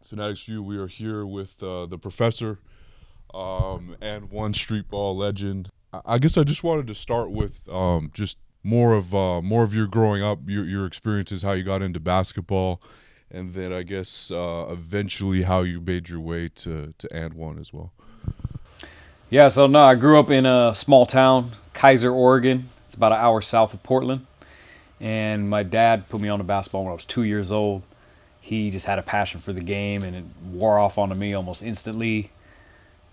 Fanatics View. We are here with the professor, and one Streetball legend. I guess I just wanted to start with just more of your growing up, your experiences, how you got into basketball, and then I guess eventually how you made your way to And1 as well. Yeah, so no, I grew up in a small town, Kaiser, Oregon. It's about an hour south of Portland. And my dad put me on the basketball when I was 2 years old. He just had a passion for the game, and it wore off onto me almost instantly.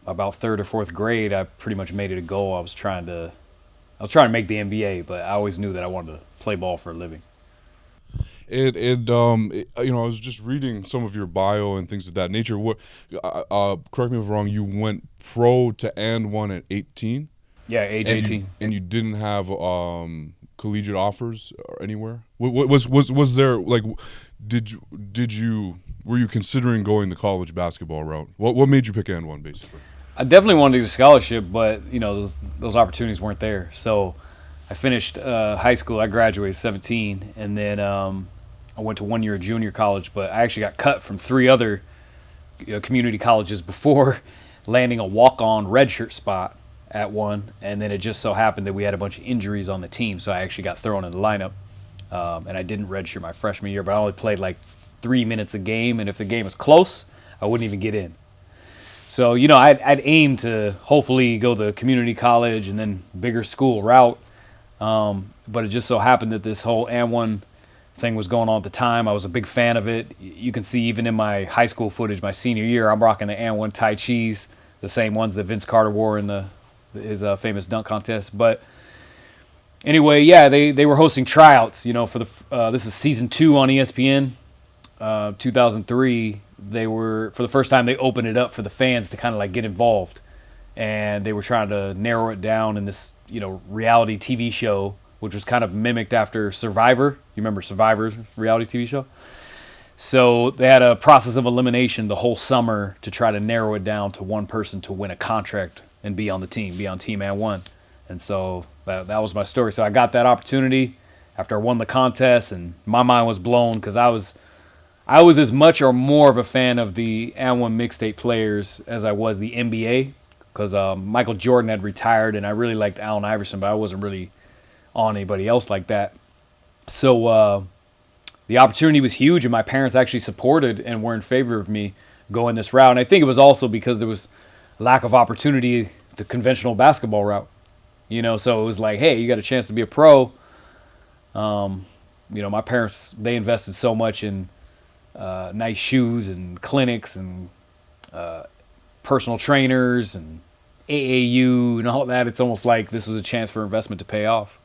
About third or fourth grade, I pretty much made it a goal. I was trying to make the NBA, but I always knew that I wanted to play ball for a living. I was just reading some of your bio and things of that nature. What, correct me if I'm wrong, you went pro to And1 at 18? Yeah, age 18. And you didn't have collegiate offers or anywhere? Was there, like, were you considering going the college basketball route? What made you pick And1 basically? I definitely wanted to do a scholarship, but those opportunities weren't there. So I finished high school. I graduated 17, and then I went to 1 year of junior college. But I actually got cut from 3 other community colleges before landing a walk-on redshirt spot at one. And then it just so happened that we had a bunch of injuries on the team, so I actually got thrown in the lineup. And I didn't redshirt my freshman year, but I only played like 3 minutes a game, and if the game was close, I wouldn't even get in. So, I'd aim to hopefully go the community college and then bigger school route. But it just so happened that this whole And1 thing was going on at the time. I was a big fan of it. You can see even in my high school footage, my senior year, I'm rocking the And1 Tai Chis, the same ones that Vince Carter wore in his famous dunk contest. But anyway, yeah, they were hosting tryouts, for this is season 2 on ESPN, 2003. They were, for the first time, they opened it up for the fans to kind of like get involved, and they were trying to narrow it down in this reality TV show, which was kind of mimicked after Survivor. You remember Survivor's reality TV show? So they had a process of elimination the whole summer to try to narrow it down to one person to win a contract and be on the team, be on Team And1. And so that was my story. So I got that opportunity after I won the contest, and my mind was blown because I was as much or more of a fan of the And1 mixtape players as I was the NBA, because Michael Jordan had retired, and I really liked Allen Iverson, but I wasn't really on anybody else like that. So the opportunity was huge, and my parents actually supported and were in favor of me going this route. And I think it was also because there was lack of opportunity the conventional basketball route. So it was like, hey, you got a chance to be a pro. My parents, they invested so much in nice shoes and clinics and personal trainers and AAU and all that. It's almost like this was a chance for investment to pay off.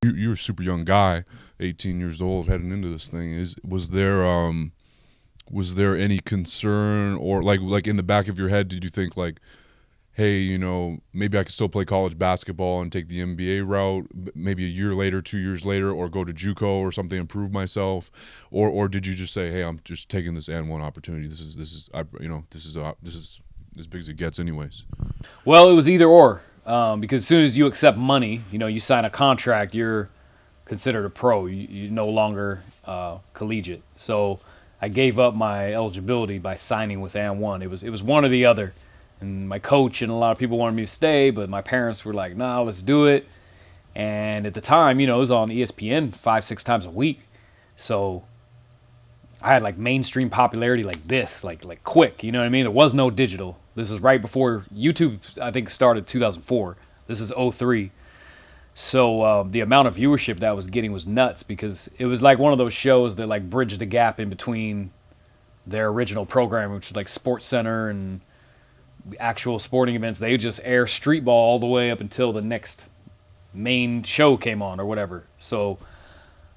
You're a super young guy, 18 years old, heading into this thing. Was there any concern, or like in the back of your head, did you think like, hey, maybe I could still play college basketball and take the NBA route, maybe a year later, 2 years later, or go to JUCO or something, improve myself, or did you just say, hey, I'm just taking this And1 opportunity. This is as big as it gets, anyways? Well, it was either or, because as soon as you accept money, you sign a contract, you're considered a pro. You're no longer collegiate. So I gave up my eligibility by signing with And1. It was one or the other. And my coach and a lot of people wanted me to stay, but my parents were like, nah, let's do it. And at the time, it was on ESPN 5-6 times a week. So I had like mainstream popularity like this, like quick, you know what I mean? There was no digital. This is right before YouTube, I think, started 2004. This is 2003. So the amount of viewership that I was getting was nuts, because it was like one of those shows that like bridged the gap in between their original program, which is like Sports Center and actual sporting events. They would just air Streetball all the way up until the next main show came on or whatever. So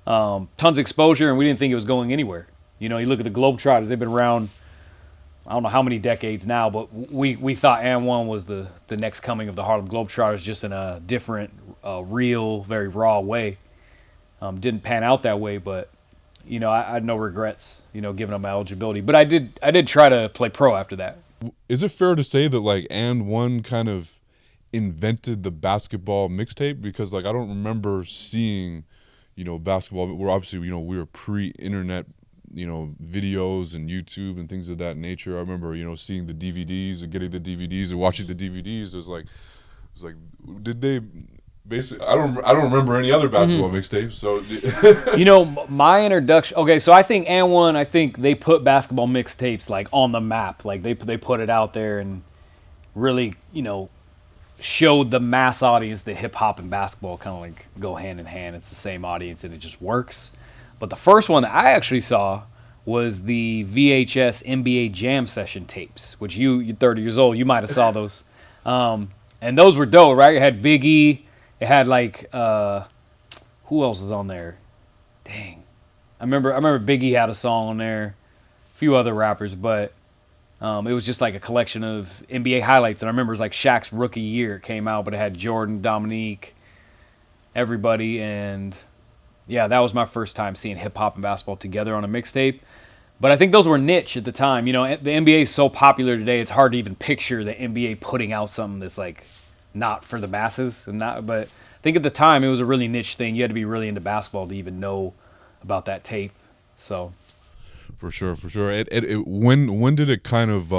tons of exposure, and we didn't think it was going anywhere. You look at the Globetrotters, they've been around I don't know how many decades now, but we thought And1 was the next coming of the Harlem Globetrotters, just in a different, real, very raw way. Didn't pan out that way, but I had no regrets, giving up my eligibility. But I did try to play pro after that. Is it fair to say that like And1 kind of invented the basketball mixtape? Because like I don't remember seeing, basketball. We're obviously we were pre-internet videos and YouTube and things of that nature. I remember, seeing the DVDs and getting the DVDs and watching the DVDs. It was like, did they basically? I don't remember any other basketball mixtapes. So, my introduction. Okay, so I think And1. I think they put basketball mixtapes like on the map. Like they put it out there and really, showed the mass audience that hip hop and basketball kind of like go hand in hand. It's the same audience and it just works. But the first one that I actually saw was the VHS NBA Jam Session tapes, which you're 30 years old. You might have saw those. And those were dope, right? It had Big E. It had like, who else was on there? Dang. I remember Big E had a song on there. A few other rappers, but it was just like a collection of NBA highlights. And I remember it was like Shaq's rookie year it came out, but it had Jordan, Dominique, everybody. And yeah, that was my first time seeing hip hop and basketball together on a mixtape. But I think those were niche at the time. The NBA is so popular today, it's hard to even picture the NBA putting out something that's like not for the masses. But I think at the time it was a really niche thing. You had to be really into basketball to even know about that tape. So. For sure. When did it kind of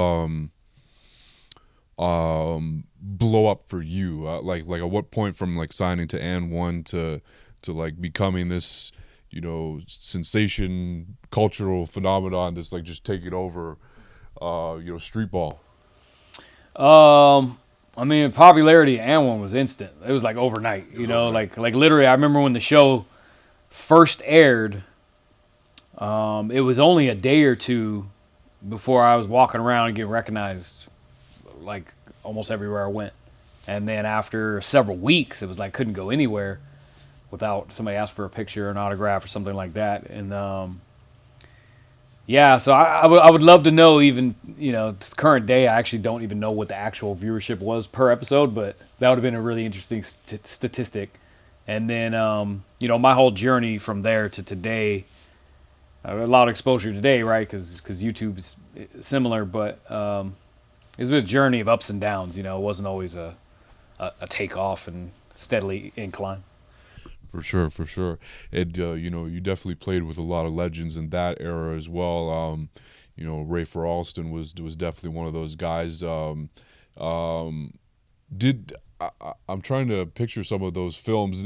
blow up for you? Like at what point from like signing to And1 to like becoming this, sensation, cultural phenomenon that's like just taking over, Streetball? I mean, popularity of And1 was instant. It was like overnight, like literally. I remember when the show first aired. It was only a day or two before I was walking around and getting recognized like almost everywhere I went. And then after several weeks, it was like couldn't go anywhere without somebody asked for a picture or an autograph or something like that. And so I would love to know even, current day, I actually don't even know what the actual viewership was per episode, but that would have been a really interesting statistic. And then, my whole journey from there to today, a lot of exposure today, right? Because YouTube is similar, but it's been a journey of ups and downs. It wasn't always a takeoff and steadily incline. For sure. And, you definitely played with a lot of legends in that era as well. Rafer Alston was definitely one of those guys. I'm trying to picture some of those films.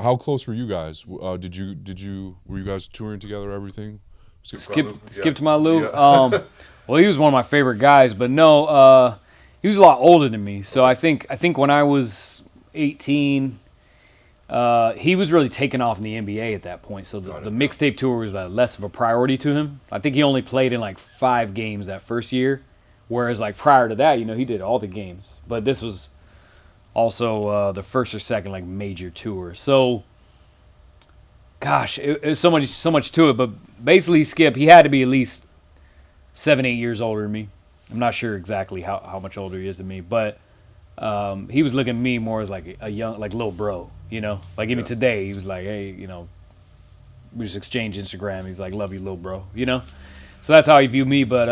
How close were you guys? Were you guys touring together? Everything? Skip to my Lou. Yeah. Well, he was one of my favorite guys, but no, he was a lot older than me. So I think when I was 18, he was really taking off in the NBA at that point. So the mixtape tour was less of a priority to him. I think he only played in like 5 games that first year, whereas like prior to that, he did all the games. But this was also the first or second like major tour. So, gosh, it was so much to it. But basically, Skip, he had to be at least 7-8 years older than me. I'm not sure exactly how much older he is than me, but he was looking at me more as like a young, like little bro, Like even today, he was like, hey, we just exchanged Instagram. He's like, love you, little bro, So that's how he viewed me. But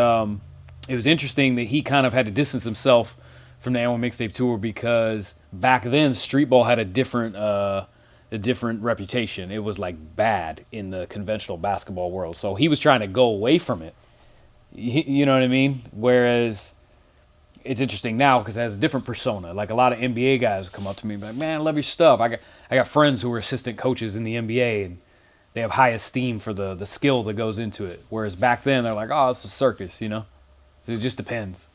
it was interesting that he kind of had to distance himself from the And1 mixtape tour because back then Streetball had a different reputation. It was like bad in the conventional basketball world. So he was trying to go away from it. You know what I mean? Whereas it's interesting now because it has a different persona. Like a lot of NBA guys come up to me and be like, man, I love your stuff. I got friends who are assistant coaches in the NBA and they have high esteem for the skill that goes into it. Whereas back then they're like, oh, it's a circus, It just depends.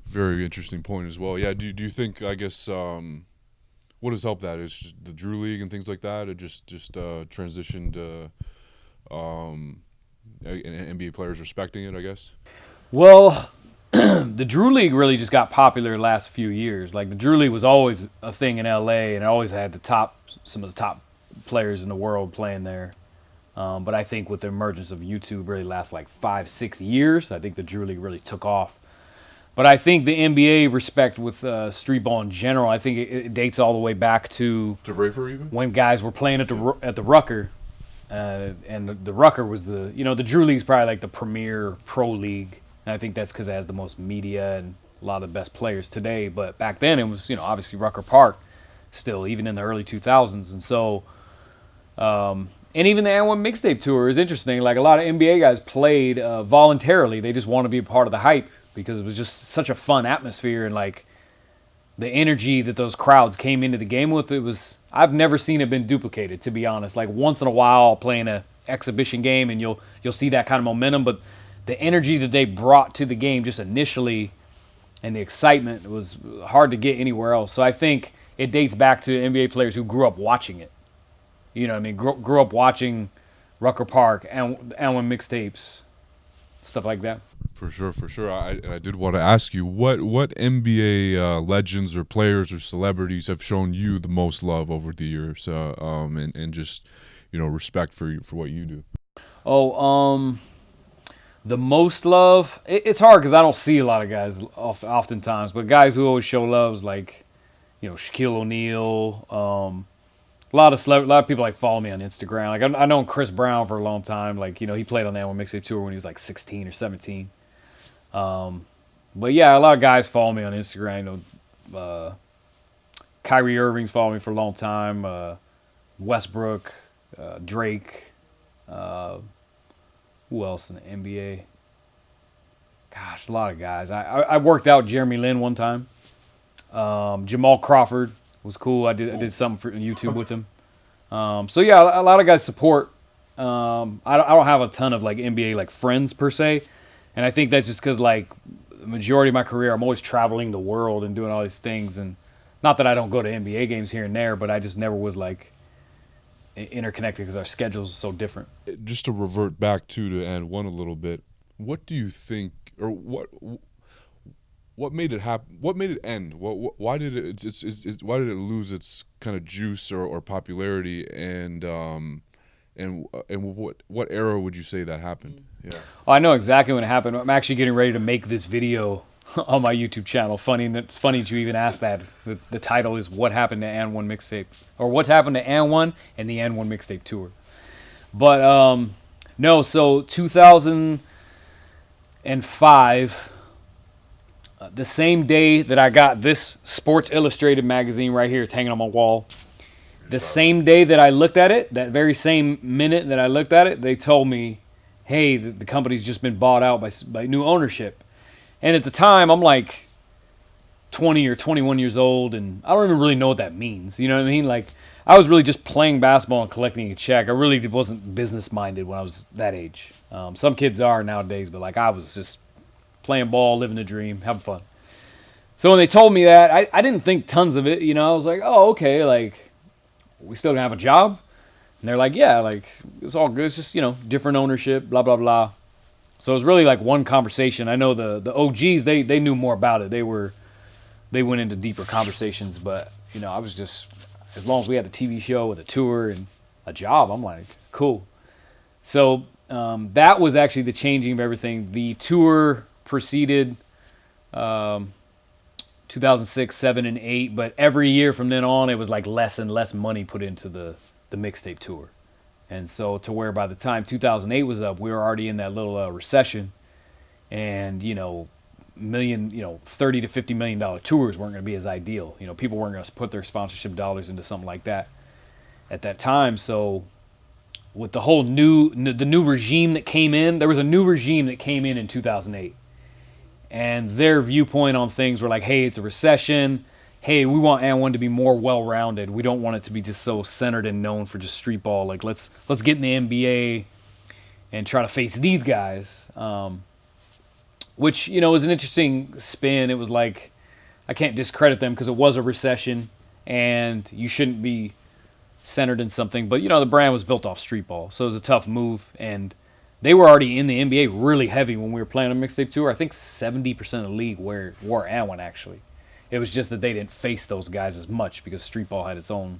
Very interesting point as well. Yeah, do you think, I guess, what has helped that? Is just the Drew League and things like that? It just transitioned NBA players respecting it, I guess? Well, the Drew League really just got popular the last few years. Like the Drew League was always a thing in LA and it always had some of the top players in the world playing there. But I think with the emergence of YouTube really last like 5-6 years, I think the Drew League really took off. But I think the NBA respect with Streetball in general, I think it dates all the way back to Rafer even? When guys were playing at the Rucker. And the Rucker was the Drew League's probably like the premier pro league. And I think that's because it has the most media and a lot of the best players today. But back then it was, obviously Rucker Park still, even in the early 2000s. And so And even the And1 mixtape tour is interesting. Like a lot of NBA guys played voluntarily. They just want to be a part of the hype because it was just such a fun atmosphere, and like the energy that those crowds came into the game with. It was, I've never seen it been duplicated, to be honest. Like once in a while I'll play in an exhibition game and you'll see that kind of momentum, but the energy that they brought to the game just initially and the excitement was hard to get anywhere else. So I think it dates back to NBA players who grew up watching it. You know what I mean? Grew up watching Rucker Park and one mixtapes, stuff like that. For sure. I did want to ask you, what NBA legends or players or celebrities have shown you the most love over the years, and just, you know, respect for what you do? The most love, it's hard because I don't see a lot of guys oftentimes, but guys who always show love is like, you know, Shaquille O'Neal. A lot of people like follow me on Instagram. Like I known Chris Brown for a long time. Like, you know, he played on the And1 Mixtape tour when he was like 16 or 17. But yeah, a lot of guys follow me on Instagram. You know, Kyrie Irving's followed me for a long time. Westbrook, Drake. Who else in the NBA? Gosh, a lot of guys. I worked out Jeremy Lin one time. Jamal Crawford was cool. I did something for YouTube with him. So yeah, a lot of guys support. I don't have a ton of like NBA like friends per se, and I think that's just because like the majority of my career I'm always traveling the world and doing all these things, and not that I don't go to NBA games here and there, but I just never was like interconnected because our schedules are so different. Just to revert back to And1 a little bit, what do you think, or what made it happen? What made it end? Why did it? Why did it lose its kind of juice or popularity? And what era would you say that happened? Yeah. Oh, I know exactly when it happened. I'm actually getting ready to make this video on my YouTube channel. It's funny that you even asked that. The title is "What Happened to And1 Mixtape," or "What Happened to And1 and the And1 Mixtape Tour." But no. So 2005. The same day that I got this Sports Illustrated magazine right here, it's hanging on my wall. The same day that I looked at it, that very same minute that I looked at it, they told me, hey, the company's just been bought out by new ownership. And at the time, I'm like 20 or 21 years old, and I don't even really know what that means. You know what I mean? Like, I was really just playing basketball and collecting a check. I really wasn't business-minded when I was that age. Some kids are nowadays, but like I was just playing ball, living the dream, having fun. So when they told me that, I didn't think tons of it. You know, I was like, oh, okay, like, we still gonna have a job? And they're like, yeah, like, it's all good. It's just, you know, different ownership, blah, blah, blah. So it was really like one conversation. I know the OGs, they knew more about it. They went into deeper conversations, but, you know, I was just, as long as we had the TV show with a tour and a job, I'm like, cool. So that was actually the changing of everything. The tour proceeded 2006, 7, and 8, but every year from then on, it was like less and less money put into the mixtape tour. And so to where by the time 2008 was up, we were already in that little recession, and, you know, $30 to $50 million tours weren't going to be as ideal. You know, people weren't going to put their sponsorship dollars into something like that at that time. So with the whole new regime that came in, there was a new regime that came in 2008. And their viewpoint on things were like, hey, it's a recession. Hey, we want And1 to be more well-rounded. We don't want it to be just so centered and known for just street ball. Like, let's get in the NBA and try to face these guys. Which, you know, was an interesting spin. It was like, I can't discredit them because it was a recession and you shouldn't be centered in something. But, you know, the brand was built off street ball. So it was a tough move. And they were already in the NBA really heavy when we were playing a mixtape tour. I think 70% of the league wore And1, actually. It was just that they didn't face those guys as much because street ball had its own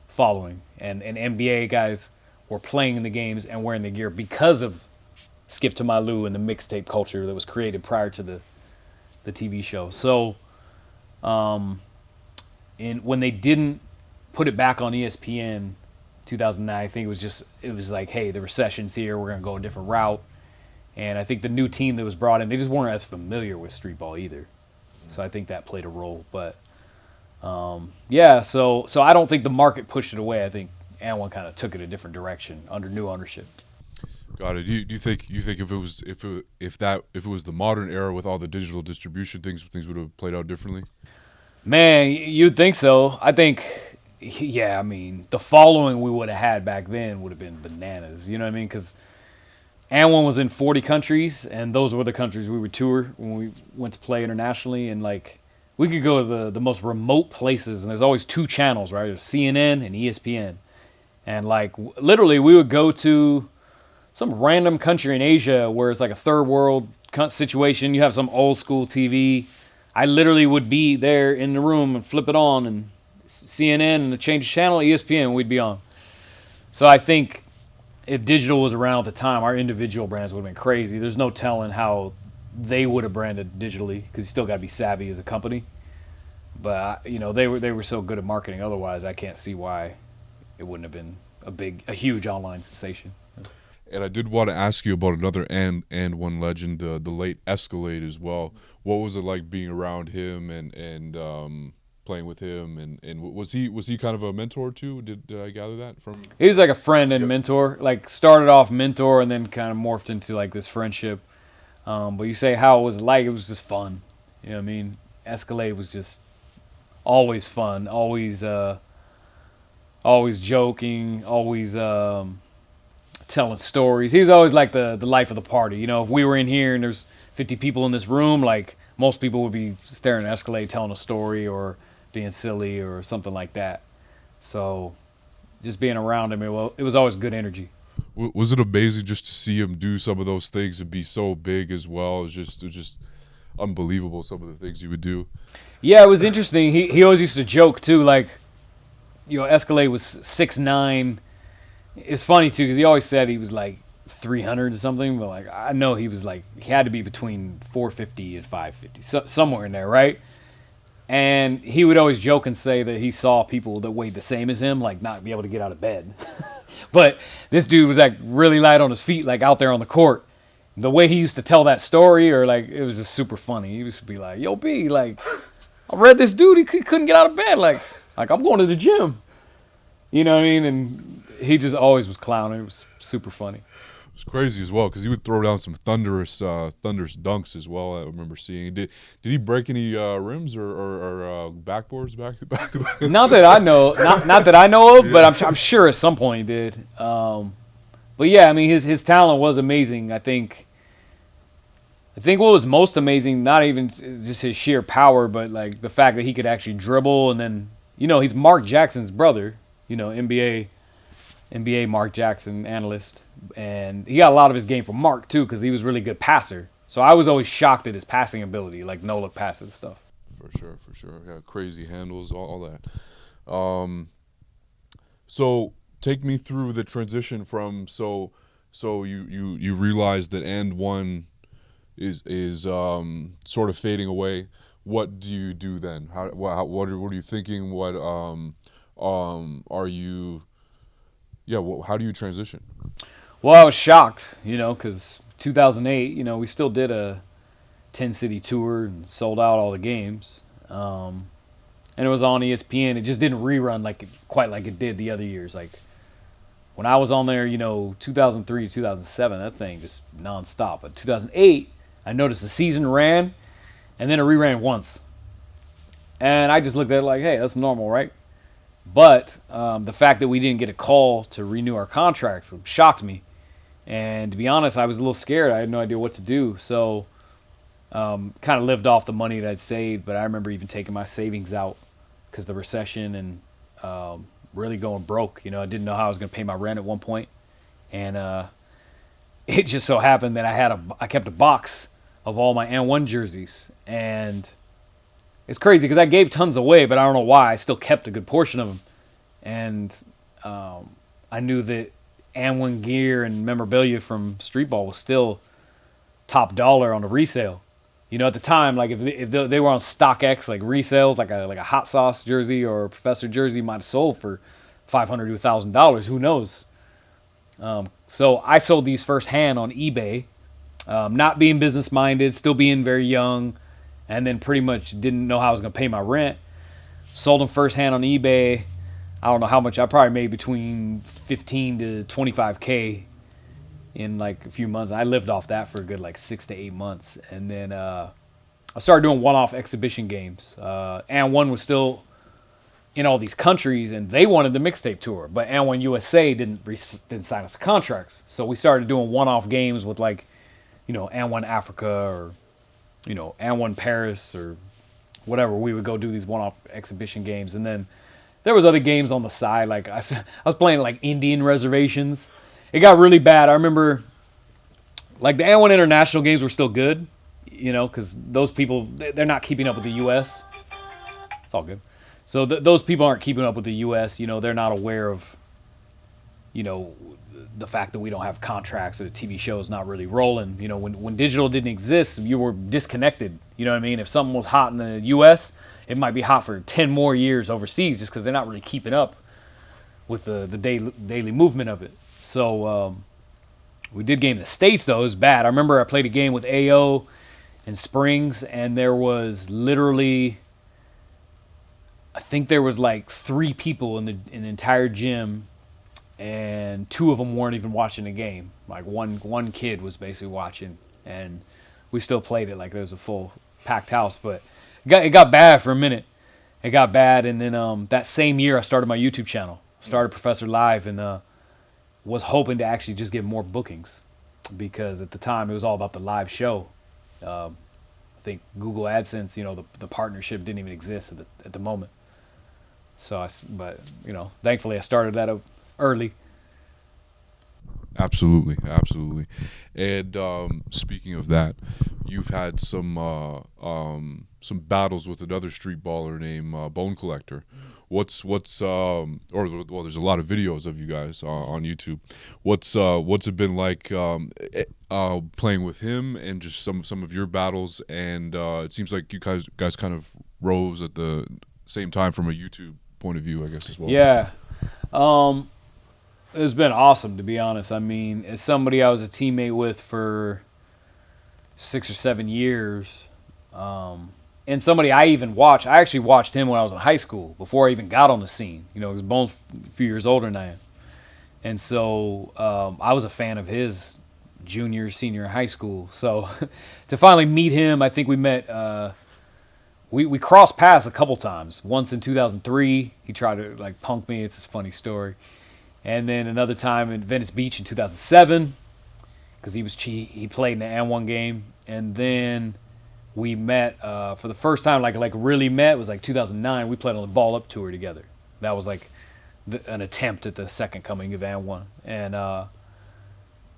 following. And NBA guys were playing in the games and wearing the gear because of Skip to My Lou and the mixtape culture that was created prior to the TV show. So when they didn't put it back on ESPN 2009, I think it was like, hey, the recession's here, we're going to go a different route. And I think the new team that was brought in, they just weren't as familiar with street ball either. So I think that played a role. But yeah, so I don't think the market pushed it away. I think And1 kind of took it a different direction under new ownership. Got it. Do you think if it was the modern era with all the digital distribution, things would have played out differently? Man, you'd think so. I think, yeah, I mean, the following we would have had back then would have been bananas. You know what I mean? Because And1 was in 40 countries, and those were the countries we would tour when we went to play internationally. And, like, we could go to the most remote places, and there's always two channels, right? There's CNN and ESPN. And, like, literally we would go to some random country in Asia where it's like a third world situation. You have some old school TV. I literally would be there in the room and flip it on, and CNN and change channel, ESPN, we'd be on. So I think if digital was around at the time, our individual brands would have been crazy. There's no telling how they would have branded digitally, because you still got to be savvy as a company. But you know, they were so good at marketing. Otherwise, I can't see why it wouldn't have been a huge online sensation. And I did want to ask you about another And1 legend, the late Escalade as well. What was it like being around him and playing with him? And was he kind of a mentor too? Did I gather that from? He was like a friend and mentor. Like started off mentor and then kind of morphed into like this friendship. But you say how it was like? It was just fun. You know what I mean? Escalade was just always fun, always joking, always telling stories. He was always like the life of the party. You know, if we were in here and there's 50 people in this room, like most people would be staring at Escalade telling a story or being silly or something like that. So just being around him, it was always good energy. Was it amazing just to see him do some of those things and be so big as well? It was just unbelievable, some of the things he would do. Yeah, it was interesting. He always used to joke too, like, you know, Escalade was 6'9". It's funny too because he always said he was like 300 or something, but like I know he was like he had to be between 450 and 550, somewhere in there, right? And he would always joke and say that he saw people that weighed the same as him like not be able to get out of bed. But this dude was like really light on his feet, like out there on the court. The way he used to tell that story, or like it was just super funny. He used to be like, "Yo, B, like I read this dude, he couldn't get out of bed, like I'm going to the gym." You know what I mean? And he just always was clowning. It was super funny. It was crazy as well because he would throw down some thunderous dunks as well. I remember seeing. Did he break any rims or backboards back? Not that I know, not that I know of, but I'm sure at some point he did. But yeah, I mean his talent was amazing. I think what was most amazing, not even just his sheer power, but like the fact that he could actually dribble, and then you know he's Mark Jackson's brother. You know, NBA Mark Jackson analyst, and he got a lot of his game from Mark too because he was a really good passer. So I was always shocked at his passing ability, like no look passes and stuff. For sure. Yeah, crazy handles, all that. So take me through the transition from so you realize that And1 is sort of fading away. What do you do then? What are you thinking? What are you? Yeah, how do you transition? Well, I was shocked, you know, because 2008, you know, we still did a 10-city tour and sold out all the games. And it was on ESPN. It just didn't rerun quite like it did the other years. Like, when I was on there, you know, 2003, 2007, that thing just nonstop. But 2008, I noticed the season ran, and then it reran once. And I just looked at it like, hey, that's normal, right? But the fact that we didn't get a call to renew our contracts shocked me. And to be honest, I was a little scared. I had no idea what to do. So kind of lived off the money that I'd saved. But I remember even taking my savings out because of the recession and really going broke. You know, I didn't know how I was going to pay my rent at one point. And it just so happened that I kept a box of all my And1 jerseys. And it's crazy because I gave tons away, but I don't know why. I still kept a good portion of them. And I knew that And1 gear and memorabilia from Streetball was still top dollar on the resale. You know, at the time, like if they were on StockX, like resales, like a hot sauce jersey or a professor jersey might have sold for $500 to $1,000. Who knows? So I sold these firsthand on eBay, not being business minded, still being very young. And then pretty much didn't know how I was going to pay my rent. Sold them firsthand on eBay. I don't know how much. I probably made between 15 to 25K in like a few months. I lived off that for a good like 6 to 8 months, and then I started doing one-off exhibition games. And1 was still in all these countries, and they wanted the mixtape tour, but And1 USA didn't sign us contracts. So we started doing one-off games with like, And1 Africa or, And1 Paris or whatever. We would go do these one-off exhibition games, and then there was other games on the side. Like I was playing like Indian reservations. It got really bad. I remember like the And1 international games were still good, because those people, they're not keeping up with the U.S. It's all good. So those people aren't keeping up with the U.S. They're not aware of, the fact that we don't have contracts or the TV show is not really rolling. When digital didn't exist, you were disconnected. You know what I mean? If something was hot in the U.S., it might be hot for 10 more years overseas just because they're not really keeping up with the daily movement of it. So we did game in the States, though. It was bad. I remember I played a game with AO in Springs, and there was literally, I think there was like 3 people in the entire gym, and 2 of them weren't even watching the game. Like one kid was basically watching, and we still played it like there was a full packed house. But it got bad for a minute. It got bad, and then that same year I started my YouTube channel. Started Professor Live, and was hoping to actually just get more bookings, because at the time it was all about the live show. I think Google AdSense, the partnership didn't even exist at the moment. So thankfully I started that up early. Absolutely. And speaking of that, you've had some battles with another street baller named Bone Collector. What's there's a lot of videos of you guys on YouTube. What's it been like playing with him, and just some of your battles? And it seems like you guys kind of rose at the same time from a YouTube point of view, I guess, as well. Yeah. It's been awesome, to be honest. I mean, as somebody I was a teammate with for 6 or 7 years, and somebody I even watched. I actually watched him when I was in high school, before I even got on the scene. Because Bone's a few years older than I am. And so I was a fan of his junior, senior in high school. So to finally meet him, I think we met, we crossed paths a couple times. Once in 2003, he tried to like punk me. It's a funny story. And then another time in Venice Beach in 2007, because he played in the And1 game. And then we met for the first time, like really met, was like 2009. We played on the Ball Up tour together. That was like an attempt at the second coming of And1. And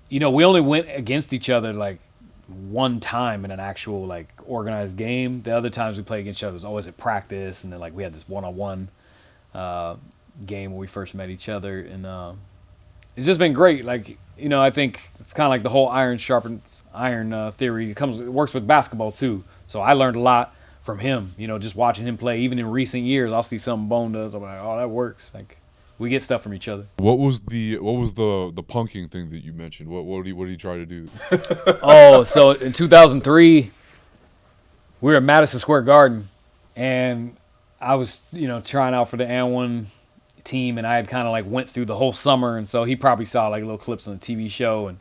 we only went against each other like one time in an actual like organized game. The other times we played against each other was always at practice, and then like we had this one-on-one game when we first met each other, and it's just been great. Like, I think it's kind of like the whole iron sharpens iron theory. It works with basketball too. So I learned a lot from him. Just watching him play. Even in recent years, I'll see something Bone does, I'm like, oh, that works. Like, we get stuff from each other. What was the punking thing that you mentioned? What did he try to do? Oh, so in 2003, we were at Madison Square Garden, and I was, trying out for the And1 team, and I had kind of like went through the whole summer, and so he probably saw like little clips on the TV show. And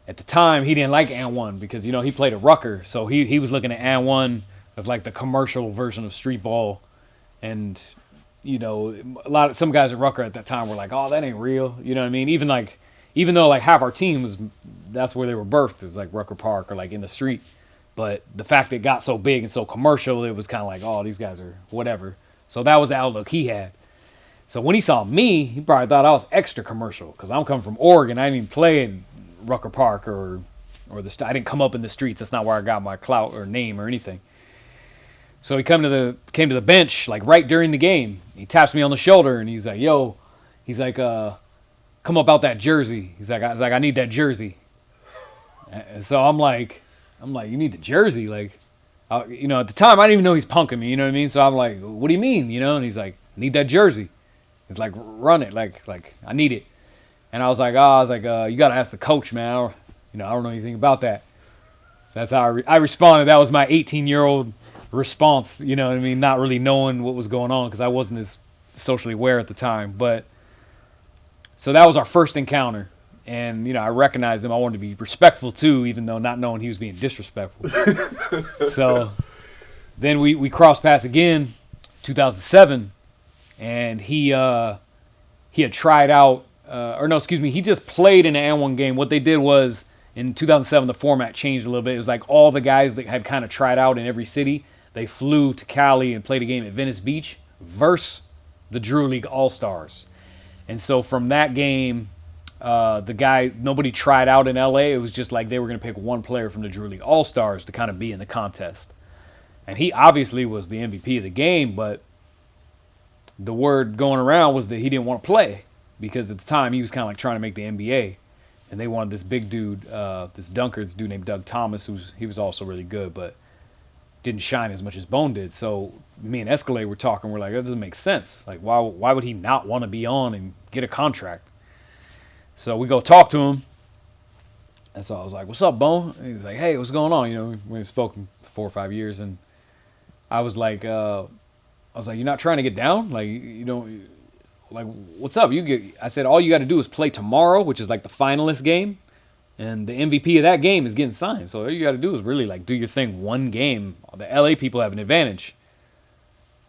at the time, he didn't like And1 because he played at Rucker, so he was looking at And1 as like the commercial version of Streetball, and some guys at Rucker at that time were like, oh, that ain't real. You know what I mean? Even though like half our team that's where they were birthed, is like Rucker Park or like in the street. But the fact that it got so big and so commercial, it was kind of like, oh, these guys are whatever. So that was the outlook he had. So when he saw me, he probably thought I was extra commercial, because I'm coming from Oregon. I didn't even play in Rucker Park or I didn't come up in the streets. That's not where I got my clout or name or anything. So he came to the bench like right during the game. He taps me on the shoulder and he's like, "Yo," he's like, "Come up out that jersey." He's like, "I need that jersey." And so I'm like, "You need the jersey?" Like, at the time I didn't even know he's punking me. You know what I mean? So I'm like, "What do you mean?" And he's like, "I need that jersey." It's like, "Run it, like I need it." And I was like, "You gotta ask the coach, man. I don't know anything about that." So that's how I responded. That was my 18-year-old response. You know what I mean? Not really knowing what was going on, because I wasn't as socially aware at the time. But so that was our first encounter. And, you know, I recognized him. I wanted to be respectful, too, even though not knowing he was being disrespectful. So then we crossed paths again, 2007, and he had tried out, he just played in an And1 game. What they did was, in 2007, the format changed a little bit. It was like all the guys that had kind of tried out in every city, they flew to Cali and played a game at Venice Beach versus the Drew League All-Stars. And so from that game, nobody tried out in LA. It was just like they were going to pick one player from the Drew League All-Stars to kind of be in the contest. And he obviously was the MVP of the game, but the word going around was that he didn't want to play because at the time he was kind of like trying to make the NBA. And they wanted this big dude, this dude named Doug Thomas, he was also really good, but didn't shine as much as Bone did. So me and Escalade were talking. We're like, that doesn't make sense. Like, why would he not want to be on and get a contract? So we go talk to him. And so I was like, what's up, Bone? And he's like, hey, what's going on? You know, we haven't spoken for 4 or 5 years. And I was like, you're not trying to get down? Like, you don't, like, what's up? I said, all you got to do is play tomorrow, which is like the finalist game. And the MVP of that game is getting signed. So all you got to do is really like do your thing one game. The LA people have an advantage.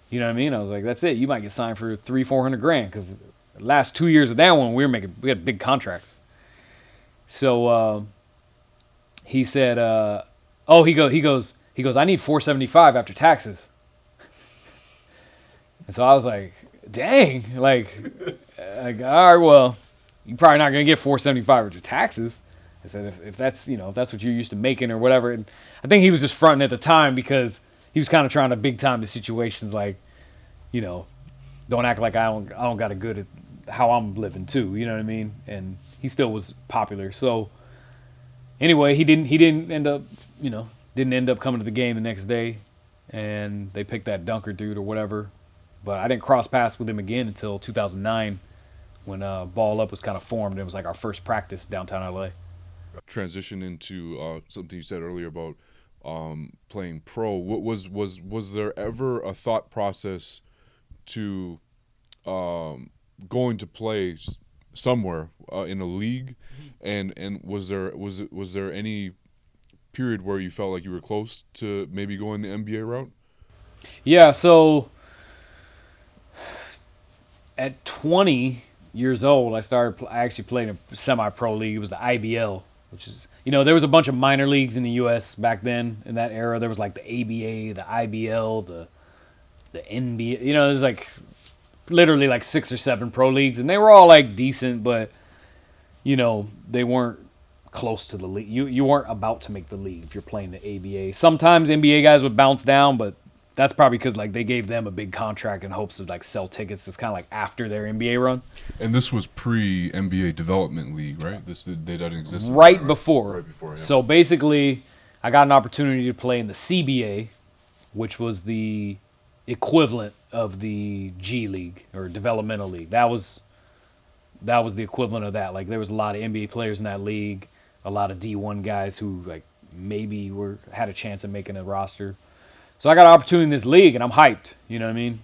You know what I mean? I was like, that's it. You might get signed for $300,000-$400,000 because the last 2 years of that one, we had big contracts. So he said, he goes, I need $475 after taxes. And so I was like, dang, like all right, well, you're probably not gonna get $475 after taxes. I said, if that's what you're used to making or whatever. And I think he was just fronting at the time because he was kind of trying to big time the situations, like, you know, don't act like I don't got it good at how I'm living too. You know what I mean? And he still was popular. So anyway, he didn't end up coming to the game the next day, and they picked that dunker dude or whatever. But I didn't cross paths with him again until 2009 when Ball Up was kind of formed. It was like our first practice downtown LA. Transition into something you said earlier about playing pro. What was there ever a thought process to going to play somewhere in a league, and was there any period where you felt like you were close to maybe going the NBA route? Yeah, so at 20 years old, I actually played in a semi-pro league. It was the IBL, which is, you know, there was a bunch of minor leagues in the U.S. back then in that era. There was like the ABA, the IBL, the NBA. You know, there's like literally like 6 or 7 pro leagues, and they were all like decent, but, you know, they weren't close to the league. You weren't about to make the league if you're playing the ABA. Sometimes NBA guys would bounce down, but that's probably because like they gave them a big contract in hopes of like sell tickets. It's kind of like after their NBA run. And this was pre-NBA Development League, right? They didn't exist right before. Right before. Yeah. So basically, I got an opportunity to play in the CBA, which was the equivalent of the G League or Developmental League. That was the equivalent of that. Like there was a lot of NBA players in that league, a lot of D1 guys who like maybe had a chance of making a roster. So I got an opportunity in this league, and I'm hyped. You know what I mean?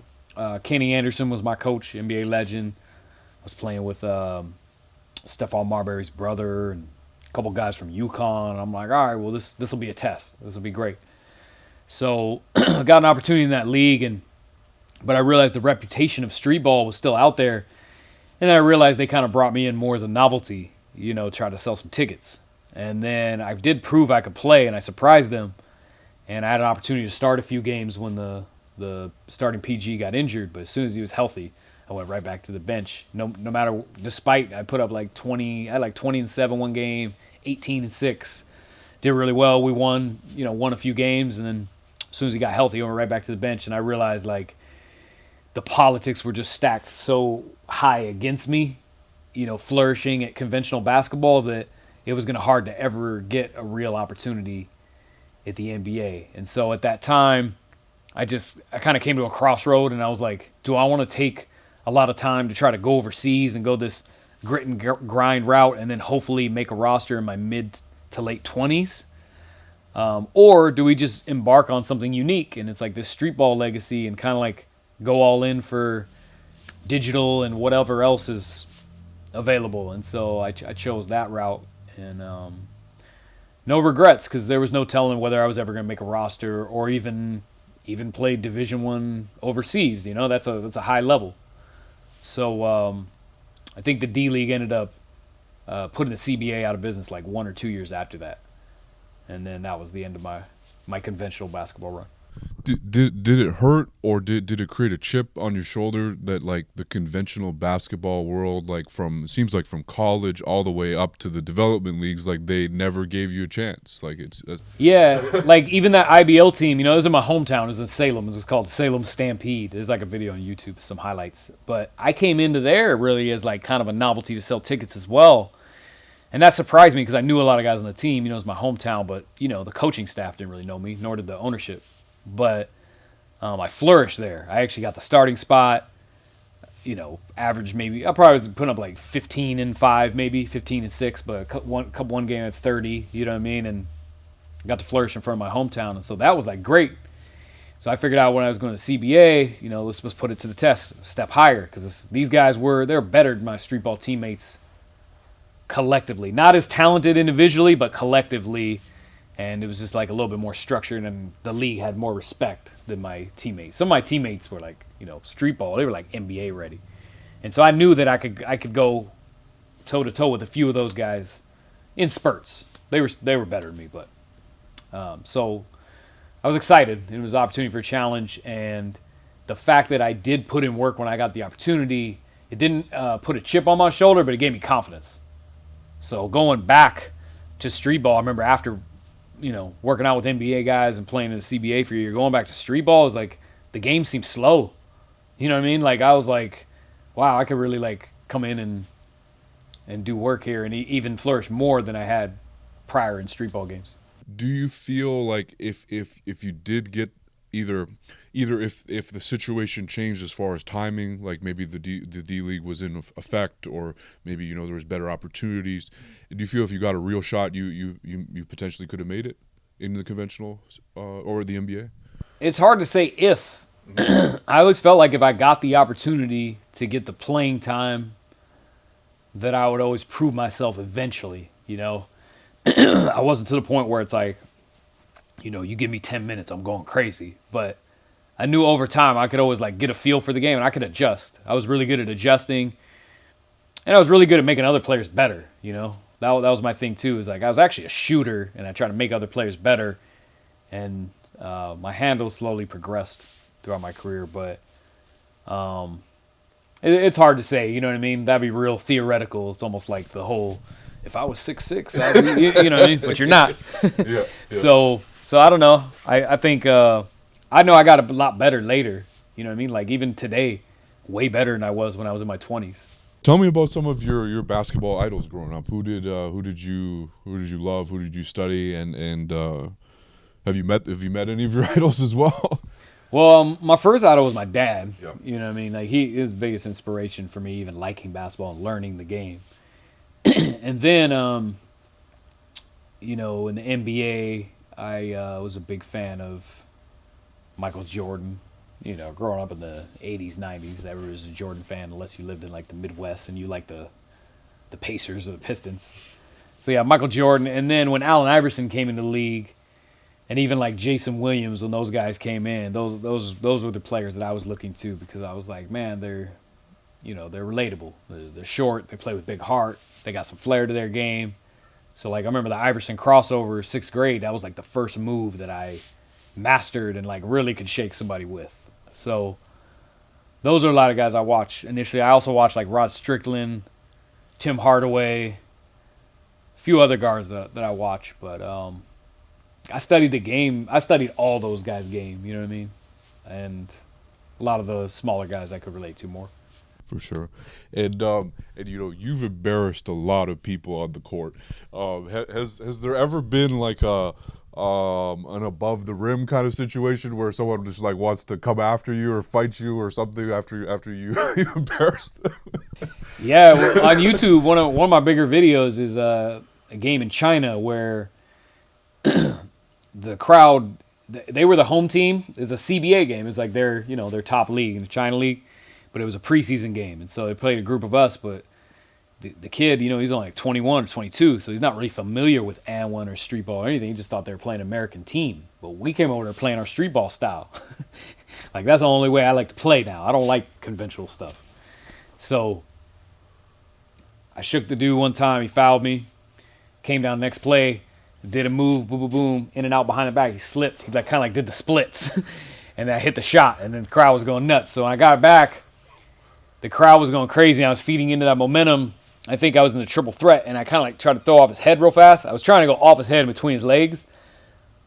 Kenny Anderson was my coach, NBA legend. I was playing with Stephon Marbury's brother and a couple guys from UConn. I'm like, all right, well, this will be a test. This will be great. So I got an opportunity in that league, but I realized the reputation of Streetball was still out there. And then I realized they kind of brought me in more as a novelty, you know, try to sell some tickets. And then I did prove I could play, and I surprised them. And I had an opportunity to start a few games when the starting PG got injured. But as soon as he was healthy, I went right back to the bench. No matter, despite I put up like 20, I had like 20-7 one game, 18-6. Did really well. We won a few games. And then as soon as he got healthy, I went right back to the bench. And I realized like the politics were just stacked so high against me, you know, flourishing at conventional basketball, that it was going to hard to ever get a real opportunity at the NBA. And so at that time, I kind of came to a crossroad, and I was like, do I want to take a lot of time to try to go overseas and go this grit and grind route and then hopefully make a roster in my mid to late 20s? Or do we just embark on something unique? And it's like this Streetball legacy and kind of like go all in for digital and whatever else is available. And so I chose that route, and no regrets, because there was no telling whether I was ever going to make a roster or even play Division I overseas. That's a high level. So I think the D League ended up putting the CBA out of business like 1 or 2 years after that, and then that was the end of my conventional basketball run. Did it hurt, or did it create a chip on your shoulder that like the conventional basketball world, like it seems like from college all the way up to the development leagues, like they never gave you a chance? Like yeah, like even that IBL team, it was in my hometown. It was in Salem. It was called Salem Stampede. There's like a video on YouTube, some highlights. But I came into there really as like kind of a novelty to sell tickets as well. And that surprised me because I knew a lot of guys on the team. It was my hometown, but the coaching staff didn't really know me, nor did the ownership. But I flourished there. I actually got the starting spot. Average maybe. I probably was putting up like 15-5, maybe 15-6, but one game at 30. You know what I mean? And I got to flourish in front of my hometown, and so that was like great. So I figured out when I was going to CBA, let's put it to the test, step higher, because these guys they're better than my streetball teammates collectively. Not as talented individually, but collectively. And it was just like a little bit more structured, and the league had more respect than my teammates. Some of my teammates were like, streetball. They were like NBA ready. And so I knew that I could go toe-to-toe with a few of those guys in spurts. They were better than me, but so I was excited. It was an opportunity for a challenge, and the fact that I did put in work when I got the opportunity, it didn't put a chip on my shoulder, but it gave me confidence. So going back to streetball, I remember after working out with NBA guys and playing in the CBA for a year, going back to streetball is like the game seemed slow. You know what I mean? Like I was like, wow, I could really like come in and do work here and even flourish more than I had prior in streetball games. Do you feel like if you did get either if the situation changed as far as timing, like maybe the D League was in effect, or maybe there was better opportunities, do you feel if you got a real shot, you potentially could have made it in the conventional or the NBA? It's hard to say if. I always felt like if I got the opportunity to get the playing time, that I would always prove myself eventually. I wasn't to the point where it's like, you give me 10 minutes, I'm going crazy. But I knew over time I could always like get a feel for the game, and I could adjust. I was really good at adjusting, and I was really good at making other players better. That was my thing too. Is like I was actually a shooter, and I tried to make other players better, and my handle slowly progressed throughout my career. But it's hard to say. You know what I mean? That'd be real theoretical. It's almost like the whole, if I was 6'6", I'd be, you know what I mean? But you're not. Yeah. So I don't know. I think I know I got a lot better later. You know what I mean? Like even today, way better than I was when I was in my 20s. Tell me about some of your basketball idols growing up. Who did you love? Who did you study? And have you met any of your idols as well? Well, my first idol was my dad. Yeah. You know what I mean? Like he is the biggest inspiration for me, even liking basketball and learning the game. And then, in the NBA, I was a big fan of Michael Jordan. Growing up in the 80s, 90s, everyone was a Jordan fan unless you lived in like the Midwest and you liked the Pacers or the Pistons. So yeah, Michael Jordan. And then when Allen Iverson came into the league, and even like Jason Williams, when those guys came in, those were the players that I was looking to, because I was like, man, they're relatable. They're short. They play with big heart. They got some flair to their game. So like I remember the Iverson crossover, 6th grade. That was like the first move that I mastered and like really could shake somebody with. So those are a lot of guys I watched initially. I also watched like Rod Strickland, Tim Hardaway, a few other guards that I watch. But I studied the game. I studied all those guys' game. You know what I mean? And a lot of the smaller guys I could relate to more. For sure. And you've embarrassed a lot of people on the court. Has there ever been like an above the rim kind of situation where someone just like wants to come after you or fight you or something after you embarrassed them? Yeah, well, on YouTube, one of my bigger videos is a game in China where the crowd, they were the home team. It's a CBA game. It's like their top league in the China league. but it was a preseason game, and so they played a group of us. But the kid, you know, he's only like 21 or 22, so he's not really familiar with And1 or Streetball or anything. He just thought they were playing an American team. But we came over there playing our Streetball style. Like, that's the only way I like to play now. I don't like conventional stuff. So I shook the dude one time. He fouled me. Came down next play. Did a move, boom, boom, boom, in and out behind the back. He slipped. He like kind of like did the splits. And then I hit the shot, and then the crowd was going nuts. So when I got back, the crowd was going crazy. I was feeding into that momentum. I think I was in the triple threat, and I kind of like tried to throw off his head real fast. I was trying to go off his head in between his legs,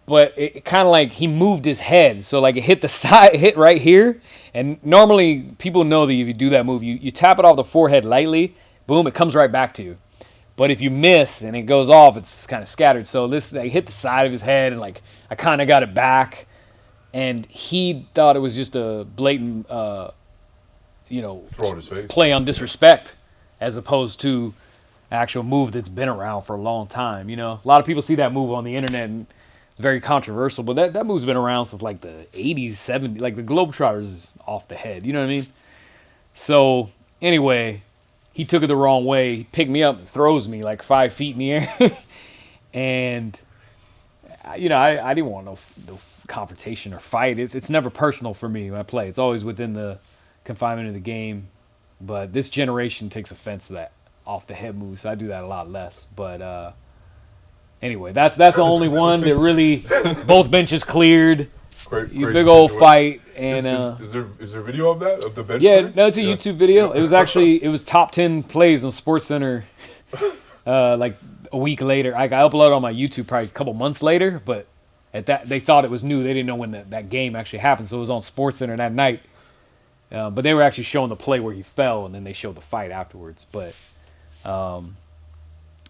but it kind of like he moved his head. So like it hit the side, hit right here. And normally people know that if you do that move, you tap it off the forehead lightly, boom, it comes right back to you. But if you miss and it goes off, it's kind of scattered. So this, they hit the side of his head, and like I kind of got it back. And he thought it was just a blatant, you know, throw in his face. Play on disrespect, as opposed to actual move that's been around for a long time. You know, a lot of people see that move on the internet and it's very controversial, but that move's been around since like the 80s, 70s. Like the Globetrotters is off the head. You know what I mean? So anyway, he took it the wrong way. He picked me up and throws me like 5 feet in the air. And, you know, I didn't want no confrontation or fight. It's never personal for me when I play. It's always within the confinement of the game. But this generation takes offense to that off the head move, so I do that a lot less. But anyway, that's the only one that really both benches cleared. Great big old fight. And is there video of that, of the bench? Yeah, no, it's a YouTube video. It was top 10 plays on SportsCenter. Like a week later, I uploaded on my YouTube probably a couple months later. But at that, they thought it was new. They didn't know when that game actually happened, so it was on SportsCenter that night. But they were actually showing the play where he fell, and then they showed the fight afterwards. But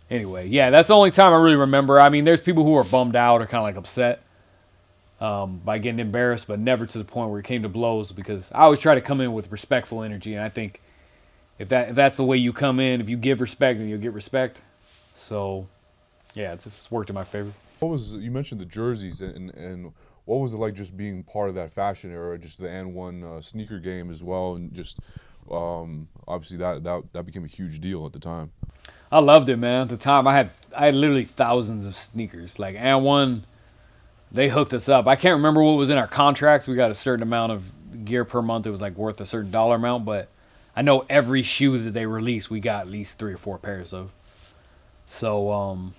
anyway, yeah, that's the only time I really remember. I mean, there's people who are bummed out or kind of like upset by getting embarrassed, but never to the point where it came to blows, because I always try to come in with respectful energy, and I think if that's the way you come in, if you give respect, then you'll get respect. So, yeah, it's worked in my favor. You mentioned the jerseys, and what was it like just being part of that fashion era, just the And1 sneaker game as well, and just obviously that became a huge deal at the time. I loved it, man. At the time, I had literally thousands of sneakers. Like And1, they hooked us up. I can't remember what was in our contracts. We got a certain amount of gear per month. It was like worth a certain dollar amount, but I know every shoe that they released, we got at least 3 or 4 pairs of. So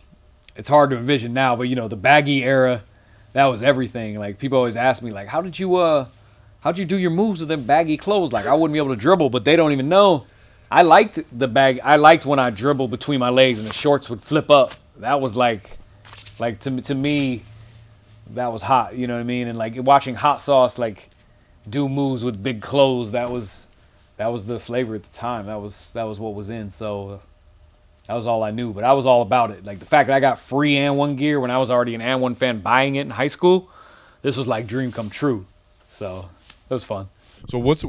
it's hard to envision now, but you know, the baggy era, that was everything. Like people always ask me, like, how'd you do your moves with them baggy clothes? Like I wouldn't be able to dribble, but they don't even know. I liked the bag. I liked when I dribbled between my legs and the shorts would flip up. That was like to me, that was hot. You know what I mean? And like watching Hot Sauce like do moves with big clothes, that was the flavor at the time. That was what was in. So that was all I knew. But I was all about it. Like the fact that I got free And1 gear when I was already an And1 fan buying it in high school, this was like dream come true. So it was fun. So what's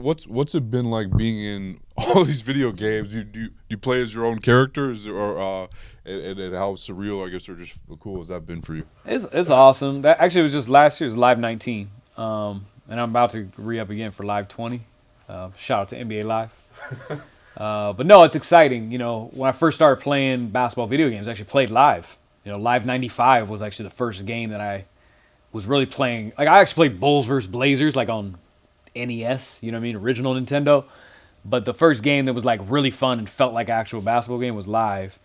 it been like being in all these video games? Do you play as your own characters, or and how surreal, I guess, or just cool has that been for you? It's awesome. That actually was just last year's Live 19, and I'm about to re-up again for Live 20. Shout out to NBA Live. But no, it's exciting. You know, when I first started playing basketball video games, I actually played live. You know, Live 95 was actually the first game that I was really playing. Like I actually played Bulls versus Blazers like on NES, you know what I mean, original Nintendo. But the first game that was like really fun and felt like an actual basketball game was Live.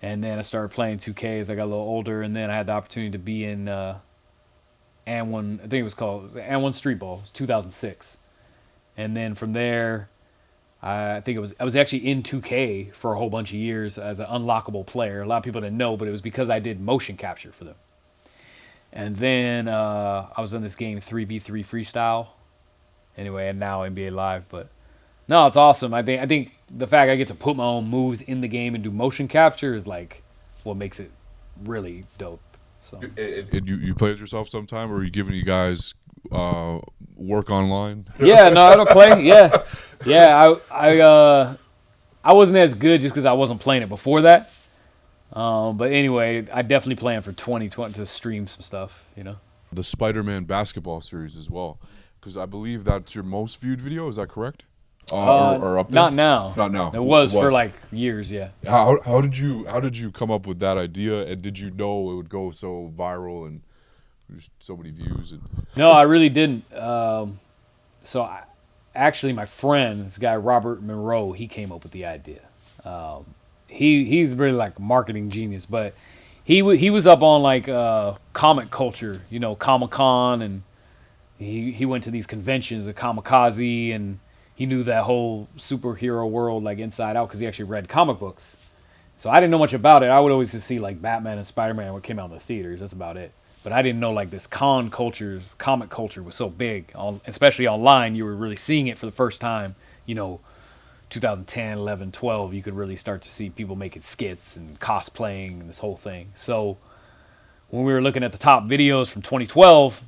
And then I started playing 2K as I got a little older, and then I had the opportunity to be in And1, I think it was called And1 Streetball. It was 2006. And then from there, I think I was actually in 2K for a whole bunch of years as an unlockable player. A lot of people didn't know, but it was because I did motion capture for them. And then I was in this game 3v3 freestyle. Anyway, and now NBA Live. But no, it's awesome. I think the fact I get to put my own moves in the game and do motion capture is like what makes it really dope. So you play as yourself sometime, or are you giving you guys work online? Yeah, no, I don't play. Yeah. I wasn't as good just because I wasn't playing it before that. But anyway, I definitely plan for 2020 to stream some stuff, you know. The Spider-Man basketball series as well, because I believe that's your most viewed video. Is that correct? or up there? Not now. Not now. It was for like years, yeah. How did you come up with that idea, and did you know it would go so viral and there's so many views? And No, I really didn't. Actually, my friend, this guy Robert Monroe, he came up with the idea. He's really like a marketing genius, but he was up on like comic culture, you know, Comic-Con, and he went to these conventions at Kamikaze, and he knew that whole superhero world like inside out because he actually read comic books. So I didn't know much about it. I would always just see like Batman and Spiderman what came out in the theaters. That's about it. But I didn't know like this comic culture was so big, especially online. You were really seeing it for the first time, you know, 2010, 11, 12. You could really start to see people making skits and cosplaying and this whole thing. So when we were looking at the top videos from 2012,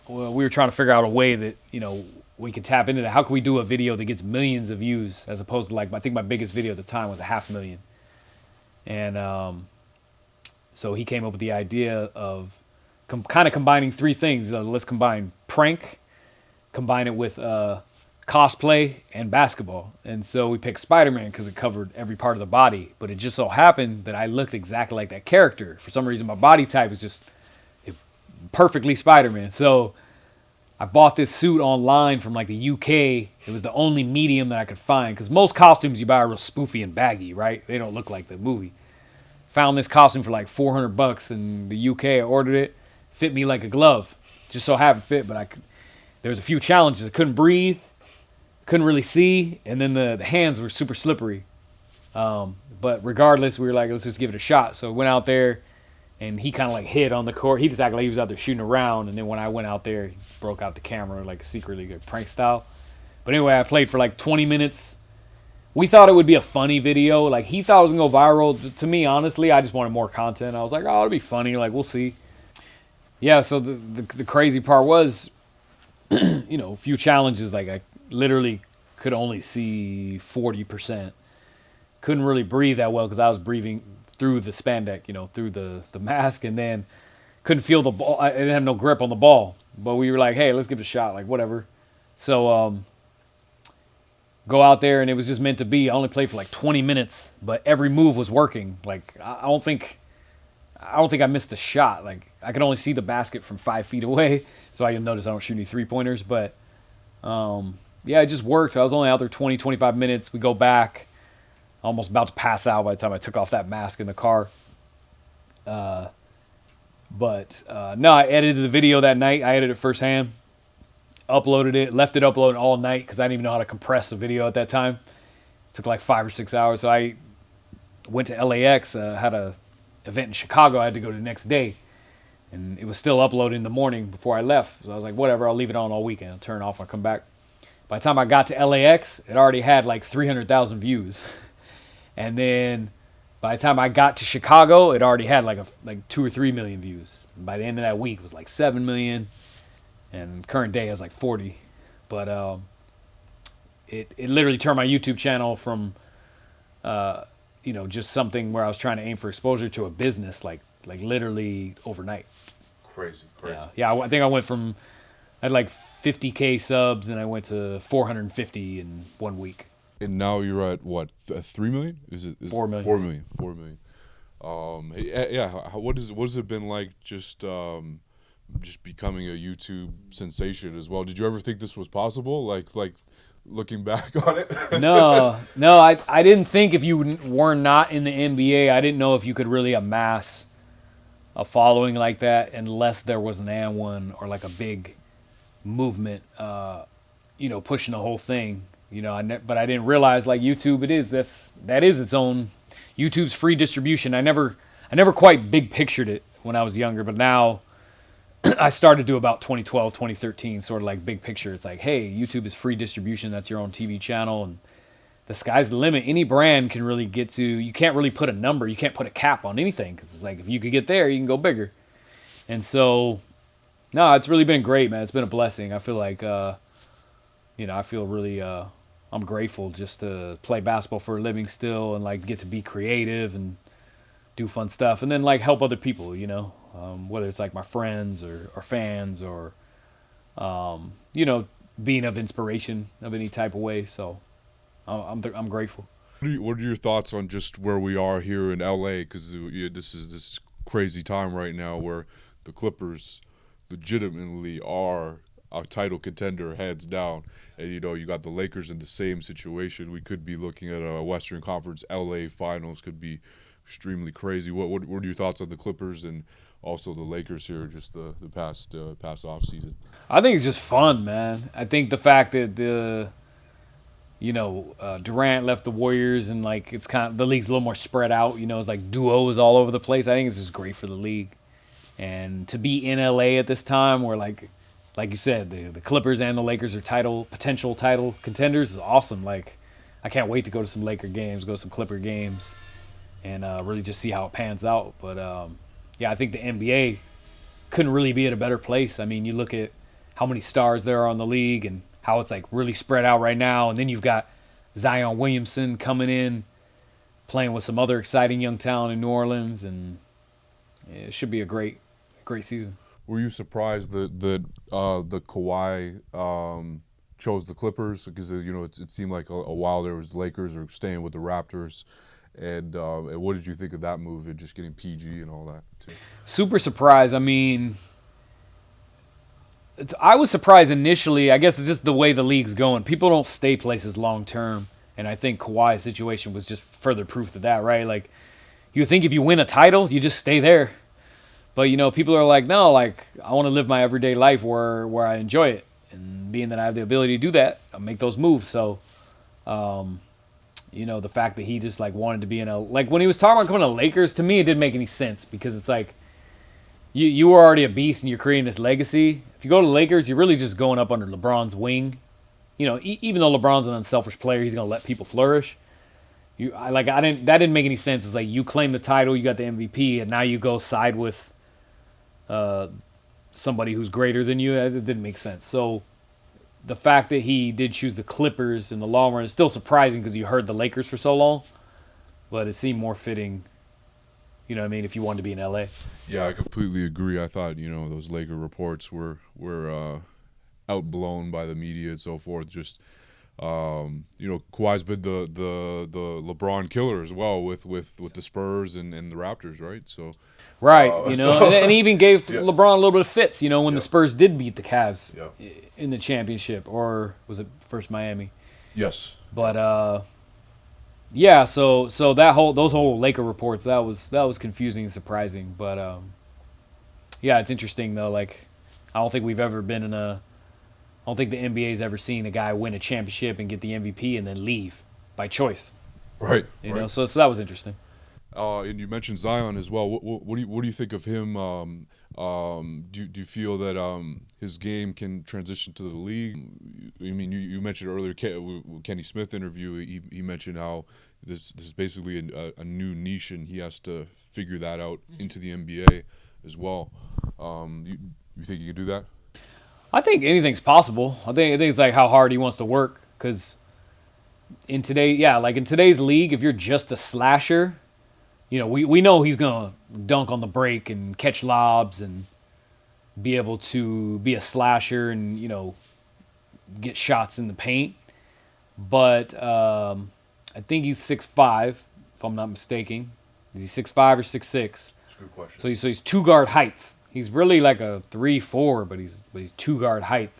well, we were trying to figure out a way that, you know, we could tap into that. How can we do a video that gets millions of views as opposed to like, I think my biggest video at the time was 500,000. And so he came up with the idea of kind of combining three things. Let's combine prank, combine it with cosplay, and basketball. And so we picked Spider-Man because it covered every part of the body. But it just so happened that I looked exactly like that character. For some reason, my body type is just perfectly Spider-Man. So I bought this suit online from like the UK. It was the only medium that I could find because most costumes you buy are real spoofy and baggy, right? They don't look like the movie. Found this costume for like $400 in the UK. I ordered it. Fit me like a glove. Just so happened fit, but there was a few challenges. I couldn't breathe, couldn't really see, and then the hands were super slippery. But regardless, we were like, let's just give it a shot. So we went out there, and he kind of like hid on the court. He just acted like he was out there shooting around, and then when I went out there, he broke out the camera like secretly, like prank style. But anyway, I played for like 20 minutes. We thought it would be a funny video. Like, he thought it was going to go viral. To me, honestly, I just wanted more content. I was like, oh, it'll be funny. Like, we'll see. Yeah, so the crazy part was, you know, a few challenges. Like, I literally could only see 40%. Couldn't really breathe that well because I was breathing through the spandex, you know, through the mask. And then couldn't feel the ball. I didn't have no grip on the ball. But we were like, hey, let's give it a shot. Like, whatever. So, go out there, and it was just meant to be. I only played for like 20 minutes, but every move was working. Like, I don't think I missed a shot. Like, I could only see the basket from 5 feet away, so you'll notice I don't shoot any three-pointers. But, yeah, it just worked. I was only out there 20, 25 minutes. We go back. Almost about to pass out by the time I took off that mask in the car. No, I edited the video that night. I edited it firsthand. Uploaded it, left it uploaded all night because I didn't even know how to compress a video at that time. It took like 5 or 6 hours. So I went to LAX, had a event in Chicago I had to go to the next day. And it was still uploaded in the morning before I left. So I was like, whatever, I'll leave it on all weekend. I'll turn it off when I come back. By the time I got to LAX, it already had like 300,000 views. And then by the time I got to Chicago, it already had like 2 or 3 million views. And by the end of that week, it was like 7 million. And current day has like 40. But it literally turned my YouTube channel from, you know, just something where I was trying to aim for exposure to a business, like literally overnight. Crazy. Yeah, I think I went from, I had like 50K subs, and I went to 450 in 1 week. And now you're at what, 3 million? Is it 4 million? 4 million. 4 million. Yeah. What has it been like just becoming a YouTube sensation as well? Did you ever think this was possible? Like looking back on it? No. I didn't think if you were not in the NBA, I didn't know if you could really amass a following like that unless there was an And1 or like a big movement, you know, pushing the whole thing. You know, but I didn't realize like YouTube, that is its own. YouTube's free distribution. I never quite big pictured it when I was younger, but now I started to about 2012, 2013, sort of like big picture. It's like, hey, YouTube is free distribution. That's your own TV channel, and the sky's the limit. Any brand can really get to. You can't really put a number. You can't put a cap on anything because it's like if you could get there, you can go bigger. And so, no, it's really been great, man. It's been a blessing. I feel like, you know, I feel really. I'm grateful just to play basketball for a living still and like get to be creative and do fun stuff and then like help other people, you know, whether it's like my friends or fans or, you know, being of inspiration of any type of way. So I'm grateful. What are your thoughts on just where we are here in LA? Because this is this crazy time right now where the Clippers legitimately are a title contender, hands down. And you got the Lakers in the same situation. We could be looking at a Western Conference LA Finals. Could be extremely crazy. What are your thoughts on the Clippers and also the Lakers here, just the past off season? I think it's just fun, man. I think the fact that Durant left the Warriors and like it's kind of the league's a little more spread out. It's like duos all over the place. I think it's just great for the league, and to be in LA at this time where like you said, the Clippers and the Lakers are potential title contenders is awesome. Like I can't wait to go to some Laker games, go to some Clipper games, and really just see how it pans out. But yeah, I think the NBA couldn't really be at a better place. I mean, you look at how many stars there are on the league and how it's like really spread out right now. And then you've got Zion Williamson coming in, playing with some other exciting young talent in New Orleans, and it should be a great season. Were you surprised that the Kawhi chose the Clippers? Because it seemed like a while there was Lakers or staying with the Raptors. And what did you think of that move and just getting PG and all that too? Super surprised. I mean, I was surprised initially. I guess it's just the way the league's going. People don't stay places long term, and I think Kawhi's situation was just further proof of that, right? Like, you think if you win a title, you just stay there. But people are like, no, like I want to live my everyday life where I enjoy it, and being that I have the ability to do that, I'll make those moves. So, the fact that he just like wanted to be like when he was talking about coming to Lakers, to me it didn't make any sense because it's like you were already a beast and you're creating this legacy. If you go to the Lakers, you're really just going up under LeBron's wing. Even though LeBron's an unselfish player, he's gonna let people flourish. That didn't make any sense. It's like you claim the title, you got the MVP, and now you go side with somebody who's greater than you. It didn't make sense. So the fact that he did choose the Clippers in the long run is still surprising because you heard the Lakers for so long, but it seemed more fitting. You know what I mean? If you wanted to be in LA. Yeah, I completely agree. I thought those Laker reports were outblown by the media and so forth. Just Kawhi's been the LeBron killer as well with the Spurs and the Raptors, right? So right, and he even gave LeBron a little bit of fits. When the Spurs did beat the Cavs in the championship, or was it first Miami? Yes, but yeah. So those whole Laker reports that was confusing and surprising. But yeah, it's interesting though. Like I don't think we've ever been I don't think the NBA's ever seen a guy win a championship and get the MVP and then leave by choice. Right. So that was interesting. And you mentioned Zion as well. What do you think of him? Do you feel that his game can transition to the league? I mean, you mentioned earlier Kenny Smith interview. He mentioned how this is basically a new niche, and he has to figure that out into the NBA as well. You think he can do that? I think anything's possible. I think it's like how hard he wants to work. Because in today's league, if you're just a slasher, we know he's gonna dunk on the break and catch lobs and be able to be a slasher and get shots in the paint. But I think he's 6'5", if I'm not mistaken. Is he 6'5" or 6'6"? That's a good question. So he's 2-guard height. He's really like a 3-4, but he's 2-guard height.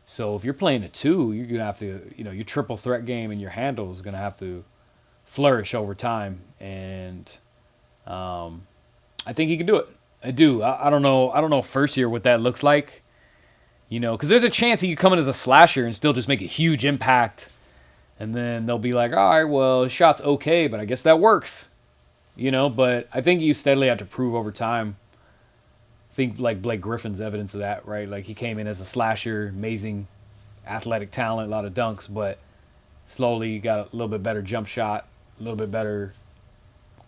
So if you're playing a 2, you're gonna have to, your triple threat game and your handle is gonna have to flourish over time. And I think he can do it. I do. I don't know first year what that looks like. Because there's a chance he could come in as a slasher and still just make a huge impact. And then they'll be like, all right, well, his shot's okay, but I guess that works. But I think you steadily have to prove over time. I think like Blake Griffin's evidence of that, right? Like he came in as a slasher, amazing athletic talent, a lot of dunks, but slowly got a little bit better jump shot, a little bit better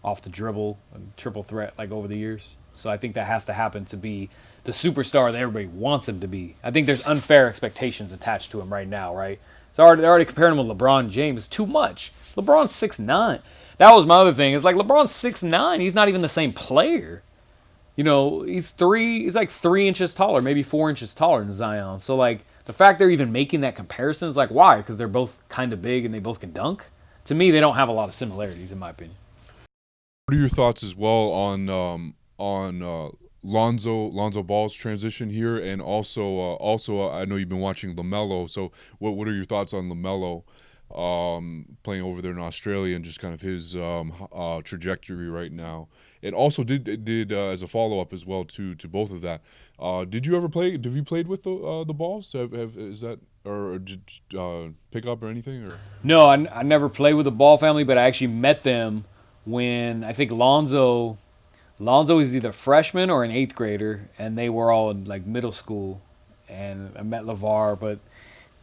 off the dribble, and triple threat like over the years. So I think that has to happen to be the superstar that everybody wants him to be. I think there's unfair expectations attached to him right now, right? They're already comparing him with LeBron James. It's too much. LeBron's 6'9". That was my other thing. It's like LeBron's 6'9". He's not even the same player. You know, he's like 3 inches taller, maybe 4 inches taller than Zion. So like the fact they're even making that comparison is like, why? Because they're both kind of big and they both can dunk. To me, they don't have a lot of similarities in my opinion. What are your thoughts as well on Lonzo Ball's transition here, and also I know you've been watching LaMelo. So what are your thoughts on LaMelo playing over there in Australia and just kind of his trajectory right now? And also did as a follow up as well to both of that. Did you ever play? Have you played with the Balls? Is that or just pick up or anything? Or No, I never played with the Ball family, but I actually met them when I think Lonzo was either a freshman or an 8th grader, and they were all in like middle school. And I met LeVar, but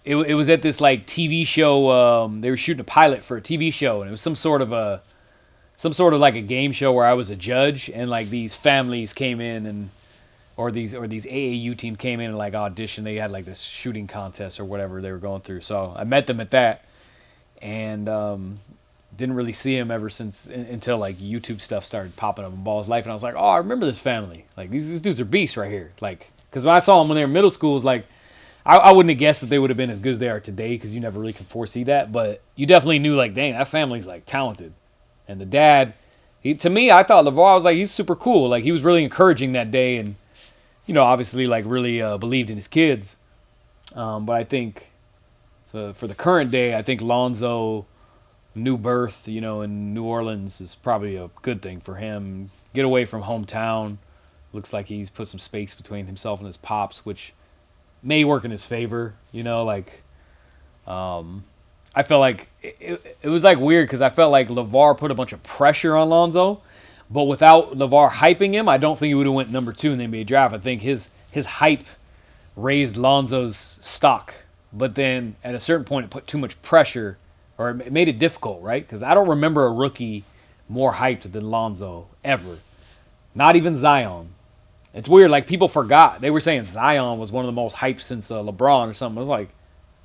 it was at this like TV show. They were shooting a pilot for a TV show, and it was some sort of like a game show where I was a judge, and like these families came in and or these AAU team came in and like auditioned. They had like this shooting contest or whatever they were going through. So I met them at that, and didn't really see him ever since until like YouTube stuff started popping up in Ball's life, and I was like, oh, I remember this family. Like these dudes are beasts right here. Like because when I saw them when they were in middle school, it was like I wouldn't have guessed that they would have been as good as they are today because you never really can foresee that. But you definitely knew like, dang, that family's like talented. And the dad, to me, I thought LeVar was like he's super cool. Like he was really encouraging that day, and you know, obviously like really believed in his kids. But I think for the current day, I think Lonzo. New birth, you know, in New Orleans is probably a good thing for him. Get away from hometown. Looks like he's put some space between himself and his pops, which may work in his favor. You know, like I felt like it was like weird because I felt like LeVar put a bunch of pressure on Lonzo, but without LeVar hyping him, I don't think he would have went number 2 in the NBA draft. I think his hype raised Lonzo's stock, but then at a certain point it put too much pressure. Or it made it difficult, right? Because I don't remember a rookie more hyped than Lonzo ever. Not even Zion. It's weird. Like, people forgot. They were saying Zion was one of the most hyped since LeBron or something. I was like,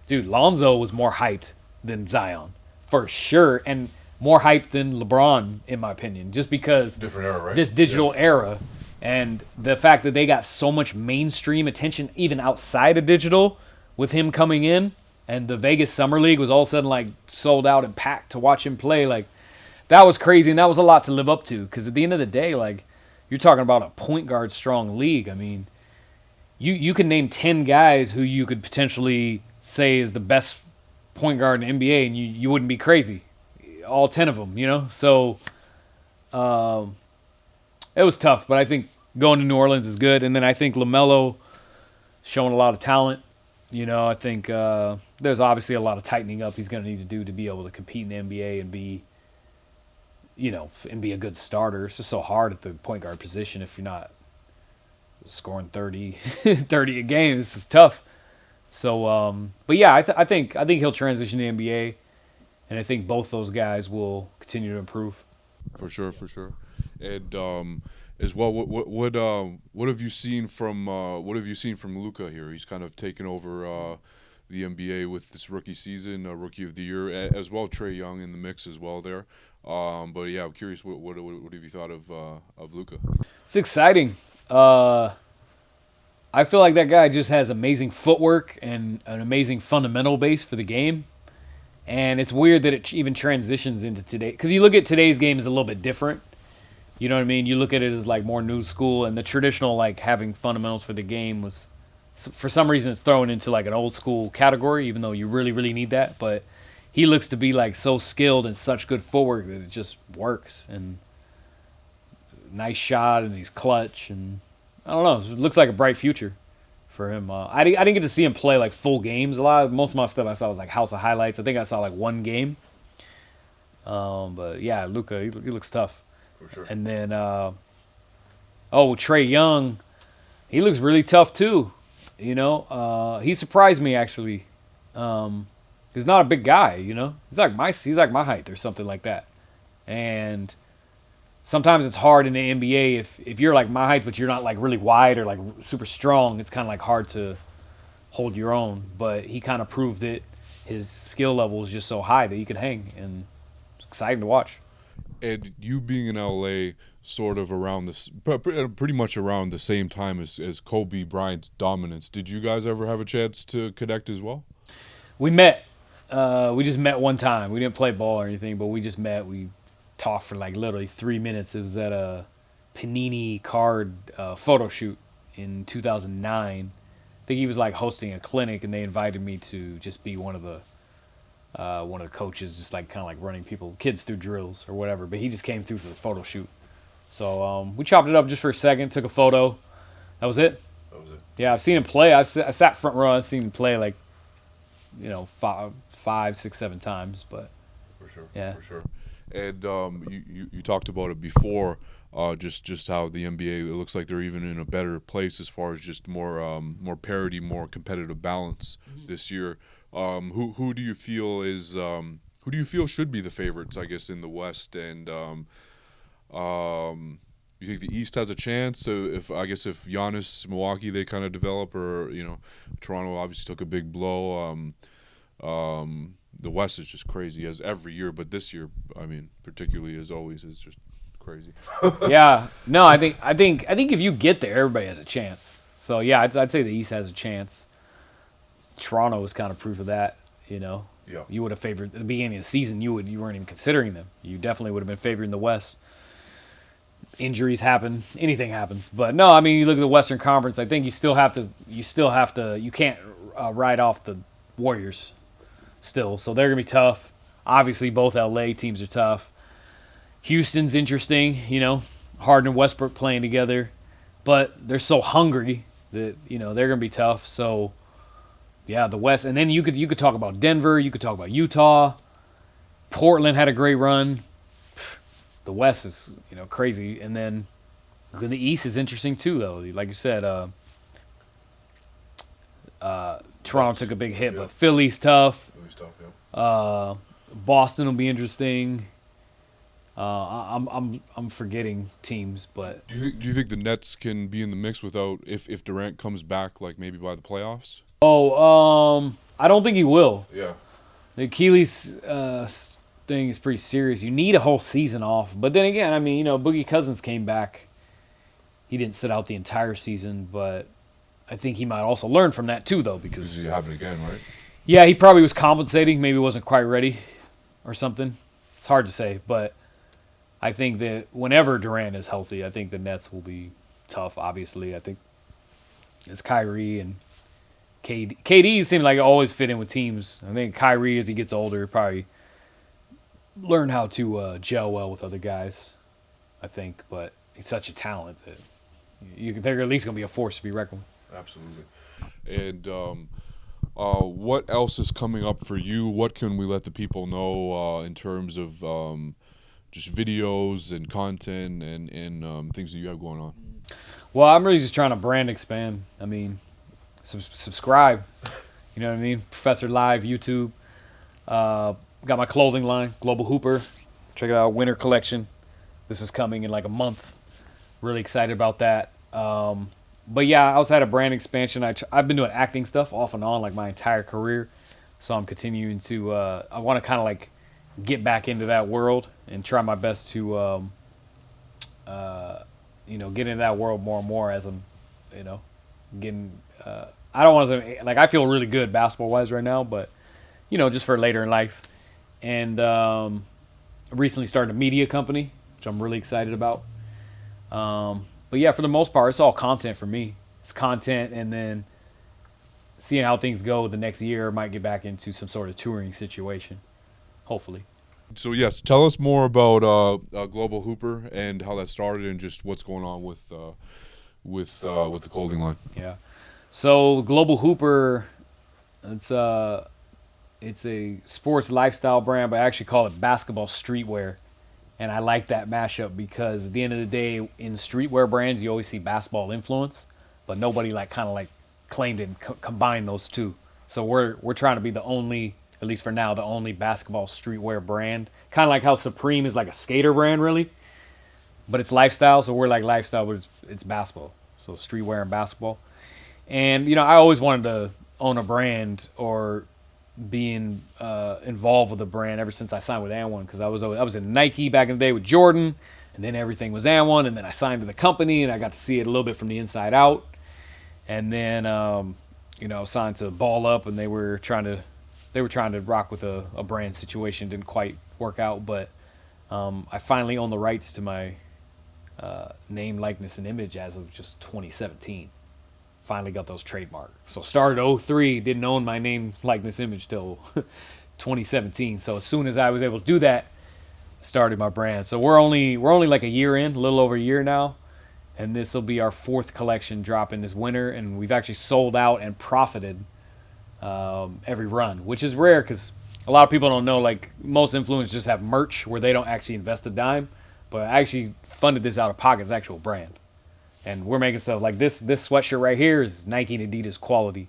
dude, Lonzo was more hyped than Zion. For sure. And more hyped than LeBron, in my opinion. Just because different era, right? This digital era. And the fact that they got so much mainstream attention, even outside of digital, with him coming in. And the Vegas Summer League was all of a sudden like sold out and packed to watch him play. Like that was crazy, and that was a lot to live up to. Because at the end of the day, like you're talking about a point guard strong league. I mean, you can name 10 guys who you could potentially say is the best point guard in the NBA, and you wouldn't be crazy. All 10 of them, you know. So it was tough, but I think going to New Orleans is good. And then I think LaMelo showing a lot of talent. You know, I think there's obviously a lot of tightening up he's going to need to do to be able to compete in the NBA and be, you know, and be a good starter. It's just so hard at the point guard position if you're not scoring 30 a game. It's just tough. So, but yeah, I think he'll transition to the NBA, and I think both those guys will continue to improve. For sure. And as well, what have you seen from Luka here? He's kind of taken over the NBA with this rookie season, Rookie of the Year, as well. Trae Young in the mix as well there. But yeah, I'm curious, what have you thought of Luka? It's exciting. I feel like that guy just has amazing footwork and an amazing fundamental base for the game. And it's weird that it even transitions into today. Because you look at today's game is a little bit different. You know what I mean? You look at it as like more new school, and the traditional like having fundamentals for the game was, for some reason, it's thrown into like an old school category, even though you really, really need that. But he looks to be like so skilled and such good footwork that it just works. And nice shot, and he's clutch, and I don't know. It looks like a bright future for him. I didn't get to see him play like full games a lot. Most of my stuff I saw was like House of Highlights. I think I saw like one game. But yeah, Luka, he looks tough. For sure. And then, Trae Young, he looks really tough too. You know, he surprised me actually. He's not a big guy. You know, he's like my height or something like that. And sometimes it's hard in the NBA if you're like my height, but you're not like really wide or like super strong. It's kind of like hard to hold your own. But he kind of proved that his skill level is just so high that he could hang, and it's exciting to watch. And you being in LA, sort of around this, pretty much around the same time as Kobe Bryant's dominance. Did you guys ever have a chance to connect as well? We met. We just met one time. We didn't play ball or anything, but we just met. We talked for like literally 3 minutes. It was at a Panini card photo shoot in 2009. I think he was like hosting a clinic, and they invited me to just be one of the coaches, just like kind of like running kids through drills or whatever. But he just came through for the photo shoot. So we chopped it up just for a second, took a photo. That was it. Yeah, I've seen him play. I sat front row. I've seen him play like, five, 6, 7 times. But for sure, yeah, for sure. And you talked about it before, just how the NBA, it looks like they're even in a better place as far as just more parity, more competitive balance this year. Who do you feel should be the favorites, I guess, in the West? And you think the East has a chance? So if Giannis, Milwaukee, they kind of develop, or Toronto obviously took a big blow. The West is just crazy as every year, but this year, I mean, particularly as always, is just crazy. Yeah, no, I think if you get there, everybody has a chance. So yeah, I'd say the East has a chance. Toronto was kind of proof of that. Yeah. You would have favored at the beginning of the season. You weren't even considering them. You definitely would have been favoring the West. Injuries happen, anything happens, but no, I mean, you look at the Western Conference. I think you still have to. You can't write off the Warriors still, so they're gonna be tough. Obviously, both LA teams are tough. Houston's interesting, Harden and Westbrook playing together, but they're so hungry that they're gonna be tough. So yeah, the West, and then you could talk about Denver, you could talk about Utah. Portland had a great run. The West is crazy, and then the East is interesting too, though. Like you said, Toronto took a big hit, but Philly's tough. Boston will be interesting. I'm forgetting teams, but do you think the Nets can be in the mix without if Durant comes back, like maybe by the playoffs? I don't think he will. Yeah, the Achilles thing is pretty serious. You need a whole season off, but then again, I mean, Boogie Cousins came back. He didn't sit out the entire season, but I think he might also learn from that too, though, because it happened again, right? Yeah, he probably was compensating. Maybe wasn't quite ready or something. It's hard to say, but I think that whenever Durant is healthy, I think the Nets will be tough, obviously. I think it's Kyrie and KD seem like always fit in with teams. I think Kyrie, as he gets older, probably learn how to gel well with other guys, I think. But he's such a talent that they're at least going to be a force to be reckoned with. Absolutely. And what else is coming up for you? What can we let the people know in terms of just videos and content and things that you have going on? Well, I'm really just trying to brand expand. I mean, subscribe. You know what I mean? Professor Live, YouTube. Got my clothing line, Global Hooper. Check it out, winter collection. This is coming in like a month. Really excited about that. But yeah, outside of brand expansion, I've been doing acting stuff off and on like my entire career. So I'm continuing to, I want to kind of like get back into that world and try my best to, get into that world more and more as I'm, getting, I don't want to say, like, I feel really good basketball-wise right now, but, just for later in life. And recently started a media company, which I'm really excited about. But yeah, for the most part, it's all content for me. It's content, and then seeing how things go the next year, might get back into some sort of touring situation, hopefully. So yes, tell us more about Global Hooper and how that started, and just what's going on with the clothing line. Yeah, so Global Hooper, it's a sports lifestyle brand, but I actually call it basketball streetwear. And I like that mashup because at the end of the day, in streetwear brands, you always see basketball influence, but nobody claimed and combined those two. So we're trying to be the only, at least for now, the only basketball streetwear brand. Kind of like how Supreme is like a skater brand, really, but it's lifestyle. So we're like lifestyle, but it's basketball. So streetwear and basketball. And I always wanted to own a brand or being involved with the brand ever since I signed with And1, because I was in Nike back in the day with Jordan, and then everything was And1, and then I signed to the company, and I got to see it a little bit from the inside out. And then signed to Ball Up, and they were trying to rock with a brand situation. Didn't quite work out, but I finally own the rights to my name, likeness, and image as of just 2017. Finally got those trademarked. So started 03, didn't own my name, likeness, image till 2017. So as soon as I was able to do that, started my brand. So we're only like a year in, a little over a year now, and this will be our 4th collection dropping this winter, and we've actually sold out and profited every run, which is rare because a lot of people don't know, like most influencers just have merch where they don't actually invest a dime, but I actually funded this out of pocket. It's actual brand. And we're making stuff like this sweatshirt right here is Nike and Adidas quality.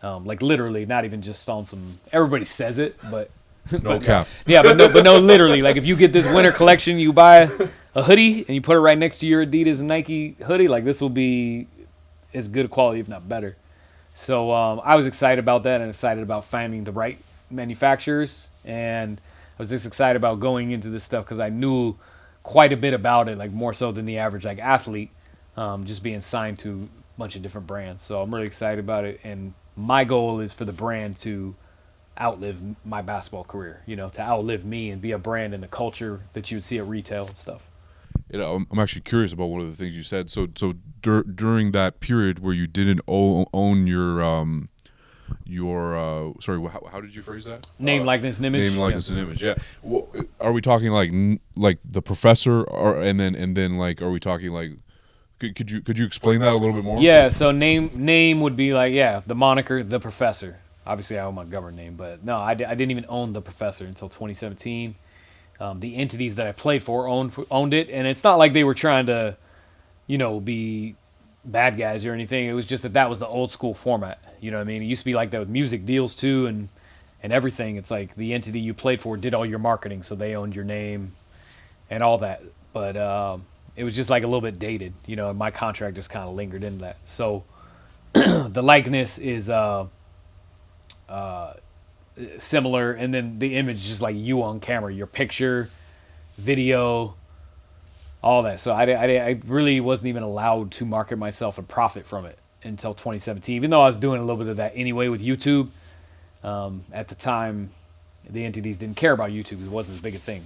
Like literally, not even just on some, everybody says it, but No cap. Yeah, but no, literally. Like if you get this winter collection, you buy a hoodie and you put it right next to your Adidas and Nike hoodie, like this will be as good quality, if not better. So I was excited about that and excited about finding the right manufacturers. And I was just excited about going into this stuff because I knew quite a bit about it, like more so than the average like athlete, just being signed to a bunch of different brands. So I'm really excited about it. And my goal is for the brand to outlive my basketball career, to outlive me and be a brand in the culture that you would see at retail and stuff. I'm actually curious about one of the things you said. So during that period where you didn't own your sorry, how did you phrase that? Name, likeness, and image. Name, likeness, and image. Yeah. Well, are we talking like the professor, or and then like are we talking like? Could you explain that a little bit more? Yeah. So name would be like the moniker, the professor. Obviously, I own my government name, but no, I didn't even own the professor until 2017. The entities that I played for owned it, and it's not like they were trying to, be bad guys or anything. It was just that was the old school format. You know what I mean? It used to be like that with music deals too, and everything. It's like the entity you played for did all your marketing, so they owned your name and all that. But it was just like a little bit dated, and my contract just kind of lingered in that. So the likeness is similar, and then the image is just like you on camera, your picture, video, all that. So I really wasn't even allowed to market myself and profit from it until 2017, even though I was doing a little bit of that anyway with YouTube. At the time, the entities didn't care about YouTube. It wasn't as big a thing.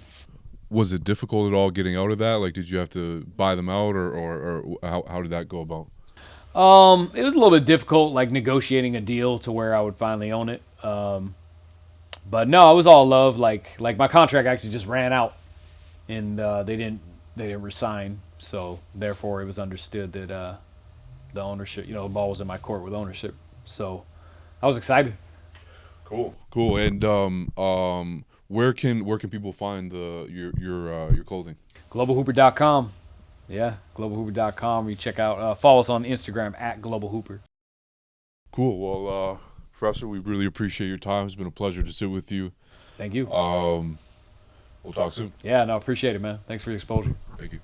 Was it difficult at all getting out of that? Like, did you have to buy them out, or how did that go about? It was a little bit difficult, like negotiating a deal to where I would finally own it. But no, it was all love. Like my contract actually just ran out, and they didn't resign. So therefore, it was understood that the ownership, the ball was in my court with ownership. So I was excited. Cool. And where can people find your clothing? GlobalHooper.com. Yeah, GlobalHooper.com. You check out, follow us on Instagram at GlobalHooper. Cool. Well, Professor, we really appreciate your time. It's been a pleasure to sit with you. Thank you. We'll talk soon. Yeah, no, appreciate it, man. Thanks for the exposure. Thank you.